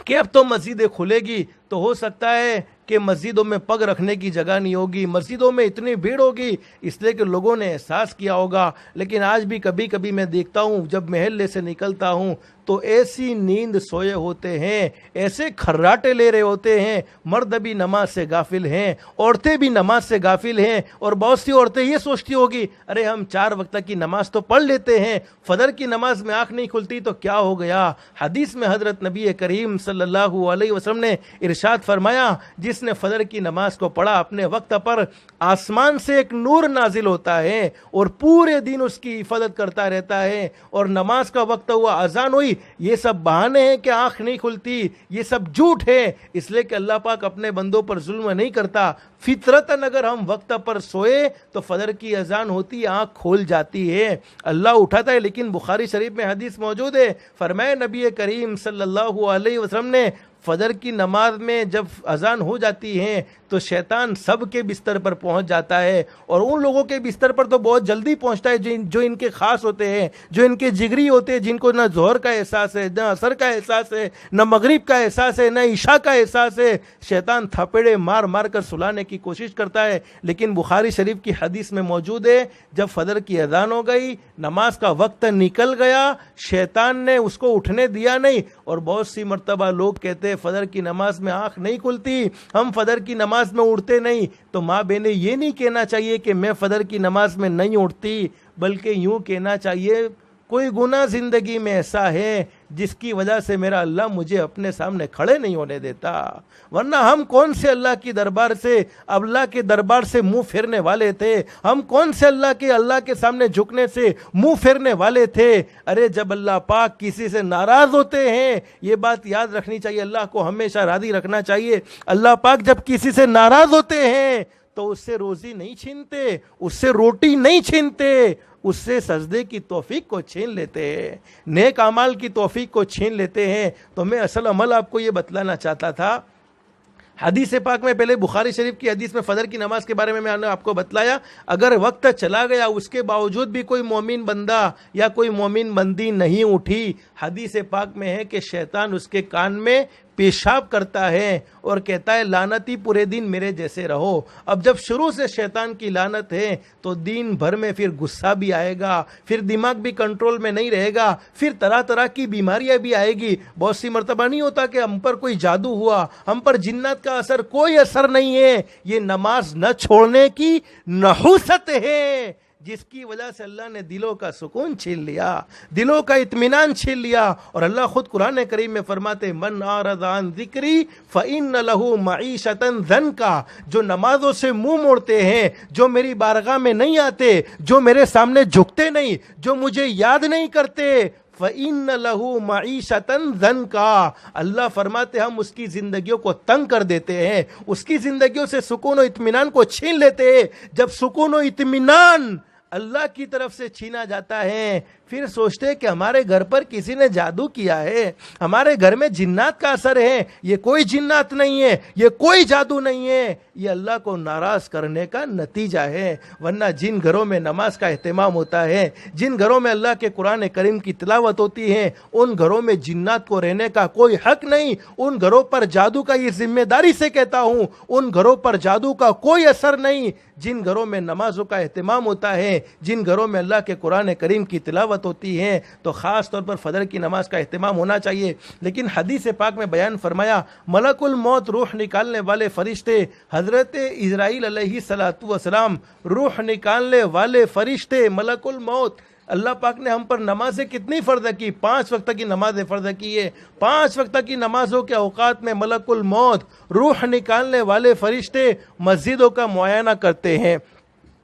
کہ اب تو مسجدیں کھلے گی تو ہو سکتا ہے کہ مسجدوں میں پگ رکھنے کی جگہ نہیں ہوگی، مسجدوں میں اتنی بھیڑ ہوگی، اس لیے کہ لوگوں نے احساس کیا ہوگا۔ لیکن آج بھی کبھی کبھی میں دیکھتا ہوں جب محلے سے نکلتا ہوں تو ایسی نیند سوئے ہوتے ہیں، ایسے کھراٹے لے رہے ہوتے ہیں، مرد بھی نماز سے غافل ہیں، عورتیں بھی نماز سے غافل ہیں، اور بہت سی عورتیں یہ سوچتی ہوگی ارے ہم 4 وقت کی نماز تو پڑھ لیتے ہیں، فجر کی نماز میں آنکھ نہیں کھلتی تو کیا ہو گیا۔ حدیث میں حضرت نبی کریم صلی اللہ علیہ وسلم نے ارشاد فرمایا، جس نے فجر کی نماز کو پڑھا اپنے وقت پر، آسمان سے ایک نور نازل ہوتا ہے اور پورے دن اس کی حفاظت کرتا رہتا ہے، اور نماز کا وقت ہوا، اذان ہوئی، یہ سب بہانے ہیں کہ آنکھ نہیں کھلتی، یہ سب جھوٹ ہے، اس لیے کہ اللہ پاک اپنے بندوں پر ظلم نہیں کرتا۔ فطرتاً اگر ہم وقت پر سوئے تو فجر کی اذان ہوتی ہے، آنکھ کھول جاتی ہے، اللہ اٹھاتا ہے۔ لیکن بخاری شریف میں حدیث موجود ہے، فرمائے نبی کریم صلی اللہ علیہ وسلم نے، فجر کی نماز میں جب اذان ہو جاتی ہے تو شیطان سب کے بستر پر پہنچ جاتا ہے، اور ان لوگوں کے بستر پر تو بہت جلدی پہنچتا ہے جو ان کے خاص ہوتے ہیں، جو ان کے جگری ہوتے ہیں، جن کو نہ ظہر کا احساس ہے، نہ عصر کا احساس ہے، نہ مغرب کا احساس ہے، نہ عشاء کا احساس ہے۔ شیطان تھپڑے مار مار کر سلانے کی کوشش کرتا ہے، لیکن بخاری شریف کی حدیث میں موجود ہے جب فجر کی اذان ہو گئی، نماز کا وقت نکل گیا، شیطان نے اس کو اٹھنے دیا نہیں۔ اور بہت سی مرتبہ لوگ کہتے ہیں فجر کی نماز میں آنکھ نہیں کھلتی، ہم فجر کی نماز میں اٹھتے نہیں، تو ماں بہنیں یہ نہیں کہنا چاہیے کہ میں فجر کی نماز میں نہیں اٹھتی، بلکہ یوں کہنا چاہیے کوئی گناہ زندگی میں ایسا ہے جس کی وجہ سے میرا اللہ مجھے اپنے سامنے کھڑے نہیں ہونے دیتا، ورنہ ہم کون سے اللہ کے دربار سے منہ پھیرنے والے تھے؟ ہم کون سے اللہ کے سامنے جھکنے سے منہ پھیرنے والے تھے؟ ارے جب اللہ پاک کسی سے ناراض ہوتے ہیں، یہ بات یاد رکھنی چاہیے، اللہ کو ہمیشہ راضی رکھنا چاہیے۔ اللہ پاک جب کسی سے ناراض ہوتے ہیں تو اس سے روزی نہیں چھینتے، اس سے روٹی نہیں چھینتے، اس سے سجدے کی توفیق کو چھین لیتے ہیں، نیک اعمال کی توفیق کو چھین لیتے ہیں۔ تو میں اصل عمل آپ کو یہ بتلانا چاہتا تھا۔ حدیث پاک میں پہلے بخاری شریف کی حدیث میں فجر کی نماز کے بارے میں نے آپ کو بتلایا، اگر وقت چلا گیا اس کے باوجود بھی کوئی مومن بندہ یا کوئی مومن بندی نہیں اٹھی، حدیث پاک میں ہے کہ شیطان اس کے کان میں پیشاب کرتا ہے اور کہتا ہے لعنتی پورے دن میرے جیسے رہو۔ اب جب شروع سے شیطان کی لعنت ہے تو دن بھر میں پھر غصہ بھی آئے گا، پھر دماغ بھی کنٹرول میں نہیں رہے گا، پھر طرح طرح کی بیماریاں بھی آئے گی۔ بہت سی مرتبہ نہیں ہوتا کہ ہم پر کوئی جادو ہوا، ہم پر جنات کا اثر، کوئی اثر نہیں ہے، یہ نماز نہ چھوڑنے کی نحوست ہے جس کی وجہ سے اللہ نے دلوں کا سکون چھین لیا، دلوں کا اطمینان چھین لیا۔ اور اللہ خود قرآن کریم میں فرماتے من اعرض عن ذکری فإن له معیشۃ ضنکا، جو نمازوں سے منہ موڑتے ہیں، جو میری بارگاہ میں نہیں آتے، جو میرے سامنے جھکتے نہیں، جو مجھے یاد نہیں کرتے، فَإِنَّ لَهُ مَعِيشَةً ضَنْكَا، اللہ فرماتے ہم اس کی زندگیوں کو تنگ کر دیتے ہیں، اس کی زندگیوں سے سکون و اطمینان کو چھین لیتے ہیں۔ جب سکون و اطمینان اللہ کی طرف سے چھینا جاتا ہے، پھر سوچتے کہ ہمارے گھر پر کسی نے جادو کیا ہے، ہمارے گھر میں جنات کا اثر ہے۔ یہ کوئی جنات نہیں ہے، یہ کوئی جادو نہیں ہے، یہ اللہ کو ناراض کرنے کا نتیجہ ہے۔ ورنہ جن گھروں میں نماز کا اہتمام ہوتا ہے، جن گھروں میں اللہ کے قرآن کریم کی تلاوت ہوتی ہے، ان گھروں میں جنات کو رہنے کا کوئی حق نہیں۔ ان گھروں پر جادو کا، یہ ذمہ داری سے کہتا ہوں، ان گھروں پر جادو کا کوئی اثر نہیں۔ جن گھروں میں نمازوں کا اہتمام ہوتا ہے، جن گھروں میں اللہ کے قرآن کریم کی تلاوت ہوتی ہے، تو خاص طور پر فجر کی نماز کا اہتمام ہونا چاہیے۔ لیکن حدیث پاک میں بیان فرمایا ملک الموت، روح نکالنے والے فرشتے، حضرت اسرائیل علیہ السلام، روح نکالنے والے فرشتے، ملک الموت، اللہ پاک نے ہم پر نمازیں کتنی فرض کی؟ 5 وقت کی نمازیں فرض کی ہے۔ 5 وقت کی نمازوں کے اوقات میں ملک الموت، روح نکالنے والے فرشتے مسجدوں کا معائنہ کرتے ہیں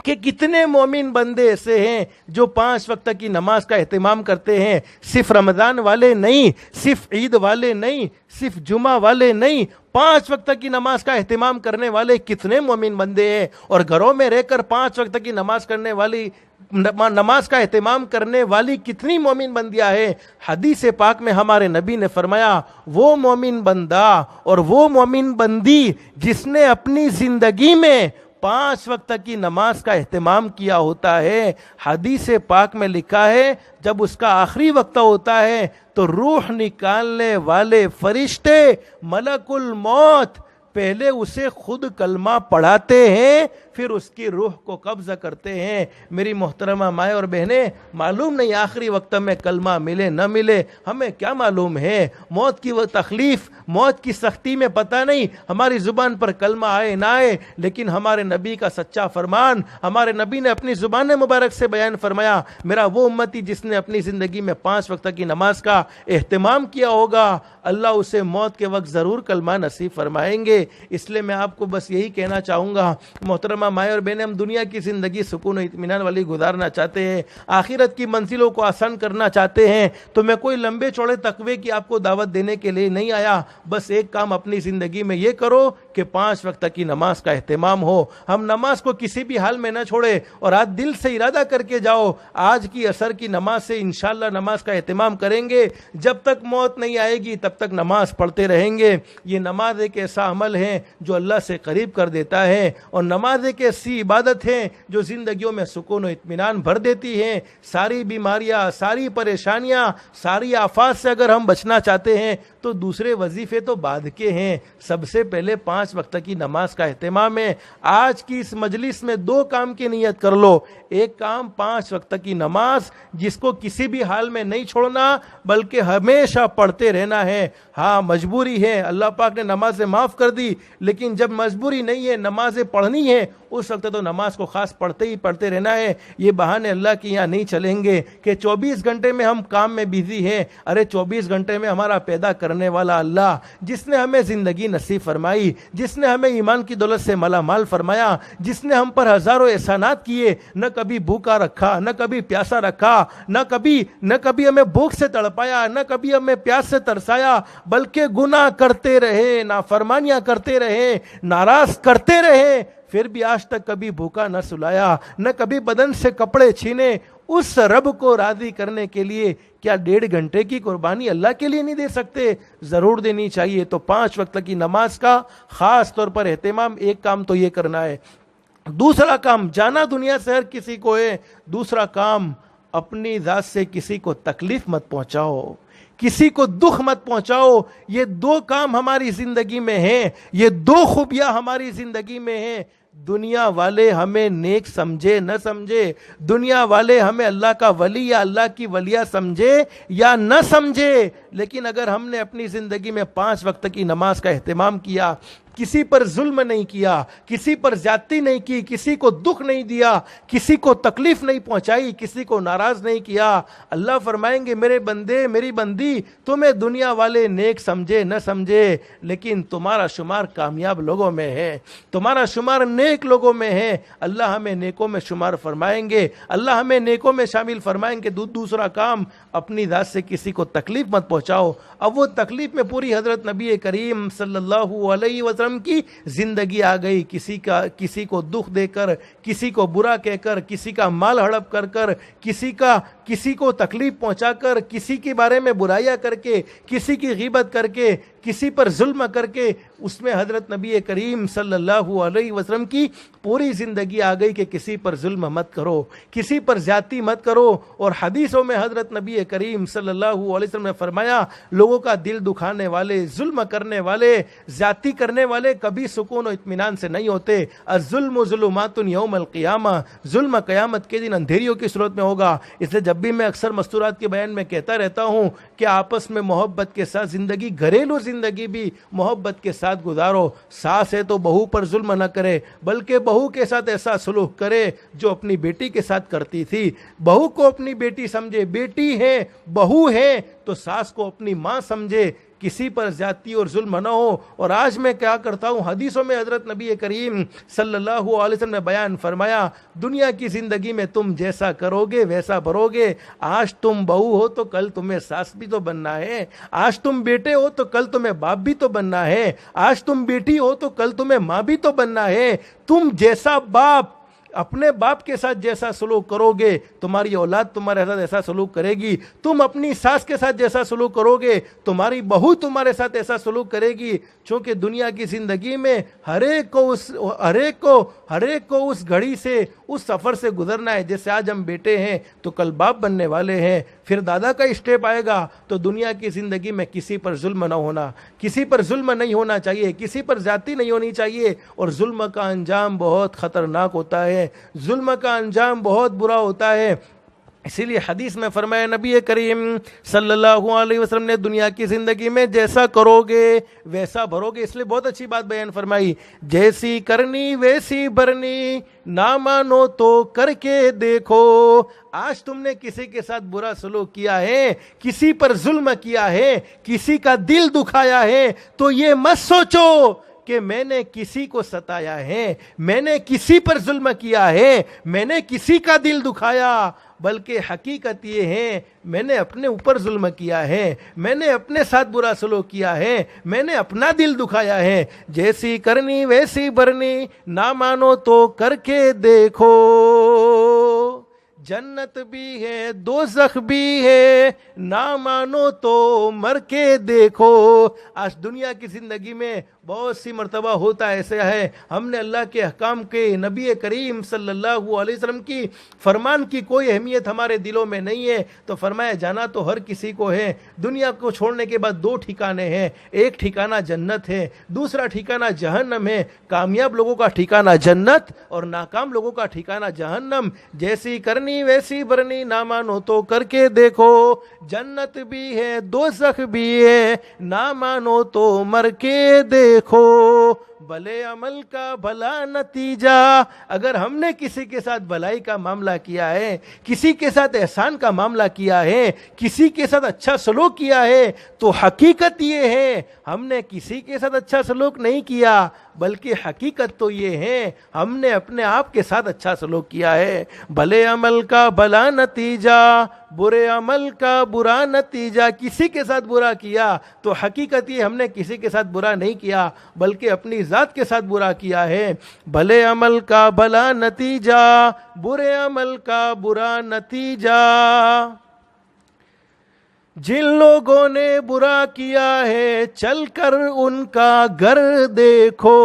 کہ کتنے مومن بندے ایسے ہیں جو 5 وقت کی نماز کا اہتمام کرتے ہیں۔ صرف رمضان والے نہیں، صرف عید والے نہیں، صرف جمعہ والے نہیں، 5 وقت کی نماز کا اہتمام کرنے والے کتنے مومن بندے ہیں۔ اور گھروں میں رہ کر 5 وقت کی نماز کرنے والی، نماز کا اہتمام کرنے والی کتنی مومن بندیاں ہیں۔ حدیث پاک میں ہمارے نبی نے فرمایا وہ مومن بندہ اور وہ مومن بندی جس نے اپنی زندگی میں 5 وقت کی نماز کا اہتمام کیا ہوتا ہے، حدیث پاک میں لکھا ہے جب اس کا آخری وقت ہوتا ہے تو روح نکالنے والے فرشتے ملک الموت پہلے اسے خود کلمہ پڑھاتے ہیں، پھر اس کی روح کو قبضہ کرتے ہیں۔ میری محترمہ مائیں اور بہنیں، معلوم نہیں آخری وقت میں کلمہ ملے نہ ملے، ہمیں کیا معلوم ہے؟ موت کی وہ تکلیف، موت کی سختی میں پتہ نہیں ہماری زبان پر کلمہ آئے نہ آئے، لیکن ہمارے نبی کا سچا فرمان، ہمارے نبی نے اپنی زبان مبارک سے بیان فرمایا، میرا وہ امتی جس نے اپنی زندگی میں 5 وقت کی نماز کا اہتمام کیا ہوگا، اللہ اسے موت کے وقت ضرور کلمہ نصیب فرمائیں گے۔ اس لیے میں آپ کو بس یہی کہنا چاہوں گا، محترمہ مائیں اور بہنیں، ہم دنیا کی زندگی سکون و اطمینان والی گزارنا چاہتے ہیں، آخرت کی منزلوں کو آسان کرنا چاہتے ہیں، تو میں کوئی لمبے چوڑے تقوی کی آپ کو دعوت دینے کے لیے نہیں آیا۔ بس ایک کام اپنی زندگی میں یہ کرو کہ 5 وقت کی نماز کا اہتمام ہو، ہم نماز کو کسی بھی حال میں نہ چھوڑے، اور آج دل سے ارادہ کر کے جاؤ آج کی عصر کی نماز سے انشاءاللہ نماز کا اہتمام کریں گے، جب تک موت نہیں آئے گی تب تک نماز پڑھتے رہیں گے۔ یہ نماز ایک ایسا عمل ہے جو اللہ سے قریب کر دیتا ہے، اور نماز ایک ایسی عبادت ہے جو زندگیوں میں سکون و اطمینان بھر دیتی ہے۔ ساری بیماریاں، ساری پریشانیاں، ساری آفات سے اگر ہم بچنا چاہتے ہیں تو دوسرے وظیفے تو بعد کے ہیں، سب سے پہلے 5 وقت کی نماز کا اہتمام ہے۔ آج کی اس مجلس میں 2 کام کی نیت کر لو، ایک کام 5 وقت کی نماز جس کو کسی بھی حال میں نہیں چھوڑنا بلکہ ہمیشہ پڑھتے رہنا ہے۔ ہاں مجبوری ہے، اللہ پاک نے نمازیں معاف کر دی، لیکن جب مجبوری نہیں ہے، نمازیں پڑھنی ہے، اس وقت تو نماز کو خاص پڑھتے ہی پڑھتے رہنا ہے. یہ بہانے اللہ کے یہاں نہیں چلیں گے کہ 24 گھنٹے میں ہم کام میں بیزی ہیں. ارے 24 گھنٹے میں ہمارا پیدا کرنے والا اللہ, جس نے ہمیں زندگی نصیب فرمائی, جس نے ہمیں ایمان کی دولت سے مالا مال فرمایا, جس نے ہم پر ہزاروں احسانات کیے, نہ کبھی بھوکا رکھا, نہ کبھی پیاسا رکھا, نہ کبھی ہمیں بھوک سے تڑپایا, نہ کبھی ہمیں پیاس سے ترسایا, بلکہ گناہ کرتے رہے, نافرمانیاں کرتے رہے, ناراض کرتے رہے, پھر بھی آج تک کبھی بھوکا نہ سلایا, نہ کبھی بدن سے کپڑے چھینے. اس رب کو راضی کرنے کے لیے کیا 1.5 گھنٹے کی قربانی اللہ کے لیے نہیں دے سکتے؟ ضرور دینی چاہیے. تو 5 وقت کی نماز کا خاص طور پر اہتمام. ایک کام تو یہ کرنا ہے. دوسرا کام, جانا دنیا سے ہر کسی کو ہے. دوسرا کام, اپنی ذات سے کسی کو تکلیف مت پہنچاؤ, کسی کو دکھ مت پہنچاؤ. یہ 2 کام ہماری زندگی میں ہیں, یہ 2 خوبیاں ہماری زندگی میں ہیں. دنیا والے ہمیں نیک سمجھے نہ سمجھے, دنیا والے ہمیں اللہ کا ولی یا اللہ کی ولیہ سمجھے یا نہ سمجھے, لیکن اگر ہم نے اپنی زندگی میں 5 وقت کی نماز کا اہتمام کیا, کسی پر ظلم نہیں کیا, کسی پر زیادتی نہیں کی, کسی کو دکھ نہیں دیا, کسی کو تکلیف نہیں پہنچائی, کسی کو ناراض نہیں کیا, اللہ فرمائیں گے میرے بندے میری بندی, تمہیں دنیا والے نیک سمجھے نہ سمجھے, لیکن تمہارا شمار کامیاب لوگوں میں ہے, تمہارا شمار نیک لوگوں میں ہے. اللہ ہمیں نیکوں میں شمار فرمائیں گے, اللہ ہمیں نیکوں میں شامل فرمائیں گے. دوسرا کام, اپنی ذات سے کسی کو تکلیف مت پہنچاؤ. اب وہ تکلیف میں پوری حضرت نبی کریم صلی اللہ علیہ وسلم کی زندگی آ گئی. کسی کو دکھ دے کر, کسی کو برا کہہ کر, کسی کا مال ہڑپ کر کسی کو تکلیف پہنچا کر, کسی کے بارے میں برائیاں کر کے, کسی کی غیبت کر کے, کسی پر ظلم کر کے, اس میں حضرت نبی کریم صلی اللہ علیہ وسلم کی پوری زندگی آ گئی کہ کسی پر ظلم مت کرو, کسی پر زیادتی مت کرو. اور حدیثوں میں حضرت نبی کریم صلی اللہ علیہ وسلم نے فرمایا, لوگوں کا دل دکھانے والے, ظلم کرنے والے, زیادتی کرنے والے کبھی سکون و اطمینان سے نہیں ہوتے. الظلم ظلمات یوم القیامہ, ظلم قیامت کے دن اندھیریوں کی صورت میں ہوگا. اس لیے جب بھی میں اکثر مستورات کے بیان میں کہتا رہتا ہوں کہ آپس میں محبت کے ساتھ زندگی, گھریلو زندگی بھی محبت کے ساتھ گزارو. ساس ہے تو بہو پر ظلم نہ کرے, بلکہ بہو کے ساتھ ایسا سلوک کرے جو اپنی بیٹی کے ساتھ کرتی تھی. بہو کو اپنی بیٹی سمجھے, بیٹی ہے بہو ہے تو ساس کو اپنی ماں سمجھے, کسی پر زیادتی اور ظلم نہ ہو. اور آج میں کیا کرتا ہوں, حدیثوں میں حضرت نبی کریم صلی اللہ علیہ وسلم نے بیان فرمایا, دنیا کی زندگی میں تم جیسا کرو گے ویسا بھرو گے. آج تم بہو ہو تو کل تمہیں ساس بھی تو بننا ہے, آج تم بیٹے ہو تو کل تمہیں باپ بھی تو بننا ہے, آج تم بیٹی ہو تو کل تمہیں ماں بھی تو بننا ہے. تم جیسا باپ اپنے باپ کے ساتھ جیسا سلوک کرو گے, تمہاری اولاد تمہارے ساتھ ایسا سلوک کرے گی. تم اپنی ساس کے ساتھ جیسا سلوک کرو گے, تمہاری بہو تمہارے ساتھ ایسا سلوک کرے گی. چونکہ دنیا کی زندگی میں ہر ایک کو اس گھڑی سے, اس سفر سے گزرنا ہے. جیسے آج ہم بیٹے ہیں تو کل باپ بننے والے ہیں, پھر دادا کا اسٹیپ آئے گا. تو دنیا کی زندگی میں کسی پر ظلم نہ ہونا, کسی پر ظلم نہیں ہونا چاہیے, کسی پر زیادتی نہیں ہونی چاہیے. اور ظلم کا انجام بہت خطرناک ہوتا ہے, ظلم کا انجام بہت برا ہوتا ہے. اسی لیے حدیث میں فرمایا نبی کریم صلی اللہ علیہ وسلم نے, دنیا کی زندگی میں جیسا کرو گے ویسا بھرو گے. اس لیے بہت اچھی بات بیان فرمائی, جیسی کرنی ویسی بھرنی, نہ مانو تو کر کے دیکھو. آج تم نے کسی کے ساتھ برا سلوک کیا ہے, کسی پر ظلم کیا ہے, کسی کا دل دکھایا ہے, تو یہ مت سوچو کہ میں نے کسی کو ستایا ہے, میں نے کسی پر ظلم کیا ہے, میں نے کسی کا دل دکھایا. بلکہ حقیقت یہ ہے, میں نے اپنے اوپر ظلم کیا ہے, میں نے اپنے ساتھ برا سلوک کیا ہے, میں نے اپنا دل دکھایا ہے. جیسی کرنی ویسی بھرنی, نہ مانو تو کر کے دیکھو. جنت بھی ہے دوزخ بھی ہے, نہ مانو تو مر کے دیکھو. آج دنیا کی زندگی میں بہت سی مرتبہ ہوتا ایسا ہے, ہم نے اللہ کے احکام کے, نبی کریم صلی اللہ علیہ وسلم کی فرمان کی کوئی اہمیت ہمارے دلوں میں نہیں ہے. تو فرمایا جانا تو ہر کسی کو ہے, دنیا کو چھوڑنے کے بعد 2 ٹھکانے ہیں, ایک ٹھکانہ جنت ہے, دوسرا ٹھکانہ جہنم ہے. کامیاب لوگوں کا ٹھکانہ جنت اور ناکام لوگوں کا ٹھکانہ جہنم. جیسی کرنی ویسی بھرنی, نہ مانو تو کر کے دیکھو. جنت بھی ہے دوزخ بھی ہے, نہ مانو تو مر کے دیکھو. بھلے عمل کا بھلا نتیجہ. اگر ہم نے کسی کے ساتھ بھلائی کا معاملہ کیا ہے, کسی کے ساتھ احسان کا معاملہ کیا ہے, کسی کے ساتھ اچھا سلوک کیا ہے, تو حقیقت یہ ہے ہم نے کسی کے ساتھ اچھا سلوک نہیں کیا, بلکہ حقیقت تو یہ ہے ہم نے اپنے آپ کے ساتھ اچھا سلوک کیا ہے. بھلے عمل کا بھلا نتیجہ, برے عمل کا برا نتیجہ. کسی کے ساتھ برا کیا تو حقیقت یہ ہم نے کسی کے ساتھ برا نہیں کیا, بلکہ اپنی ذات کے ساتھ برا کیا ہے. بھلے عمل کا بھلا نتیجہ, برے عمل کا برا نتیجہ. جن لوگوں نے برا کیا ہے چل کر ان کا گھر دیکھو.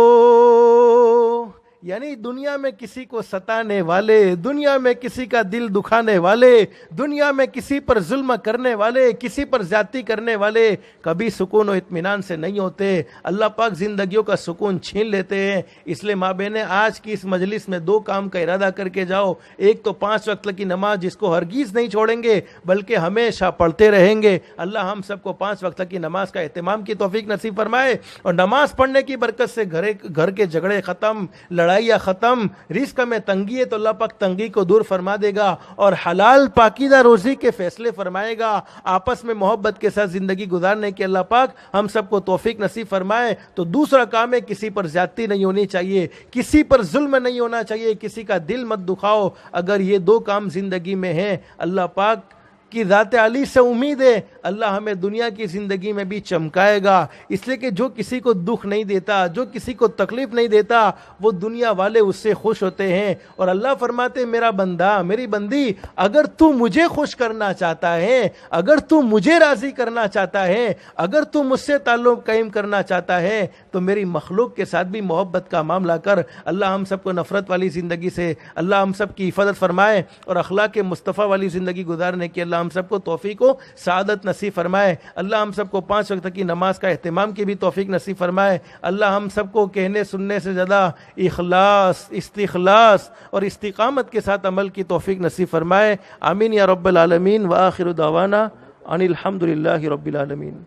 یعنی دنیا میں کسی کو ستانے والے, دنیا میں کسی کا دل دکھانے والے, دنیا میں کسی پر ظلم کرنے والے, کسی پر زیادتی کرنے والے کبھی سکون و اطمینان سے نہیں ہوتے. اللہ پاک زندگیوں کا سکون چھین لیتے ہیں. اس لیے ماں بہنیں, آج کی اس مجلس میں 2 کام کا ارادہ کر کے جاؤ. ایک تو 5 وقت کی نماز, جس کو ہرگیز نہیں چھوڑیں گے بلکہ ہمیشہ پڑھتے رہیں گے. اللہ ہم سب کو 5 وقت کی نماز کا اہتمام کی توفیق نصیب فرمائے, اور نماز پڑھنے کی برکت سے گھر کے جھگڑے ختم, لڑائیاں ختم. رزق میں تنگی ہے تو اللہ پاک تنگی کو دور فرما دے گا اور حلال پاکیزہ روزی کے فیصلے فرمائے گا. آپس میں محبت کے ساتھ زندگی گزارنے کے اللہ پاک ہم سب کو توفیق نصیب فرمائے. تو دوسرا کام ہے, کسی پر زیادتی نہیں ہونی چاہیے, کسی پر ظلم نہیں ہونا چاہیے, کسی کا دل مت دکھاؤ. اگر یہ 2 کام زندگی میں ہیں, اللہ پاک کی ذات علی سے امید ہے اللہ ہمیں دنیا کی زندگی میں بھی چمکائے گا. اس لیے کہ جو کسی کو دکھ نہیں دیتا, جو کسی کو تکلیف نہیں دیتا, وہ دنیا والے اس سے خوش ہوتے ہیں. اور اللہ فرماتے, میرا بندہ, میری بندی, اگر تو مجھے خوش کرنا چاہتا ہے, اگر تو مجھے راضی کرنا چاہتا ہے, اگر تو مجھ سے تعلق قائم کرنا چاہتا ہے, تو میری مخلوق کے ساتھ بھی محبت کا معاملہ کر. اللہ ہم سب کو نفرت والی زندگی سے اللہ ہم سب کی حفاظت فرمائے, اور اخلاق مصطفیٰ والی زندگی گزارنے کی اللہ ہم سب کو توفیق و سعادت نصیب فرمائے. اللہ ہم سب کو 5 وقت کی نماز کا اہتمام کی بھی توفیق نصیب فرمائے. اللہ ہم سب کو کہنے سننے سے زیادہ اخلاص, استخلاص اور استقامت کے ساتھ عمل کی توفیق نصیب فرمائے. آمین یا رب العالمین. وآخر دعوانا ان الحمدللہ رب العالمین.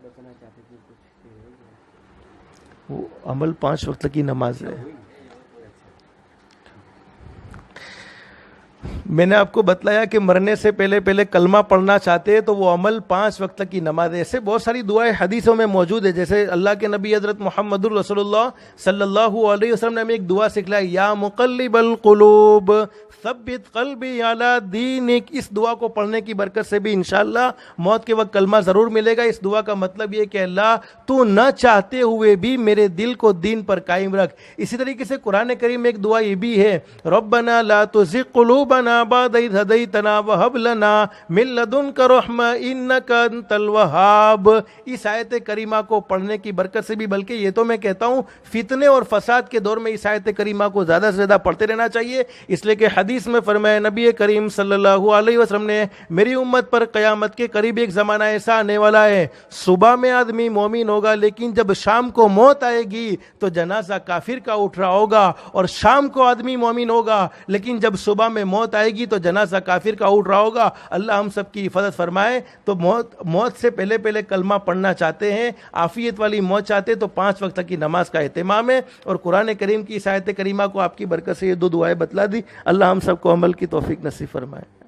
وہ عمل 5 وقت کی نماز ہے. میں نے آپ کو بتلایا کہ مرنے سے پہلے کلمہ پڑھنا چاہتے ہیں تو وہ عمل 5 وقت کی نماز ہے. ایسے بہت ساری دعائیں حدیثوں میں موجود ہے, جیسے اللہ کے نبی حضرت محمد رسول اللہ صلی اللہ علیہ وسلم نے ہمیں ایک دعا سکھلائی, یا مقلب القلوب ثبت قلبی علی دینک. اس دعا کو پڑھنے کی برکت سے بھی انشاءاللہ موت کے وقت کلمہ ضرور ملے گا. اس دعا کا مطلب یہ کہ اللہ تو نہ چاہتے ہوئے بھی میرے دل کو دین پر قائم رکھ. اسی طریقے سے قرآن کریم میں ایک دعا یہ بھی ہے, ربنا لا تزغ قلوبنا بعد إذ هديتنا وهب لنا من لدنك رحمة إنك أنت الوهاب. اس آیت کریمہ کو پڑھنے کی برکت سے بھی, بلکہ یہ تو میں کہتا ہوں فتنے اور فساد کے دور میں اس آیت کریمہ کو زیادہ سے زیادہ پڑھتے رہنا چاہیے. اس لیے کہ حدیث میں فرمایا نبی کریم صلی اللہ علیہ وسلم نے, میری امت پر قیامت کے قریب ایک زمانہ ایسا آنے والا ہے, صبح میں آدمی مومن ہوگا لیکن جب شام کو موت آئے گی تو جنازہ کافر کا اٹھ رہا ہوگا, اور شام کو آدمی مومن ہوگا لیکن جب صبح میں موت آئے گی تو جنازہ کافر کا اٹھ رہا ہوگا. اللہ ہم سب کی حفاظت فرمائے. تو موت سے پہلے کلمہ پڑھنا چاہتے ہیں, عافیت والی موت چاہتے تو 5 وقت کی نماز کا اہتمام ہے. اور قرآن کریم کی اس آیت کریمہ کو آپ کی برکت سے یہ 2 دعائیں بتلا دی. اللہ ہم سب کو عمل کی توفیق نصیب فرمائے.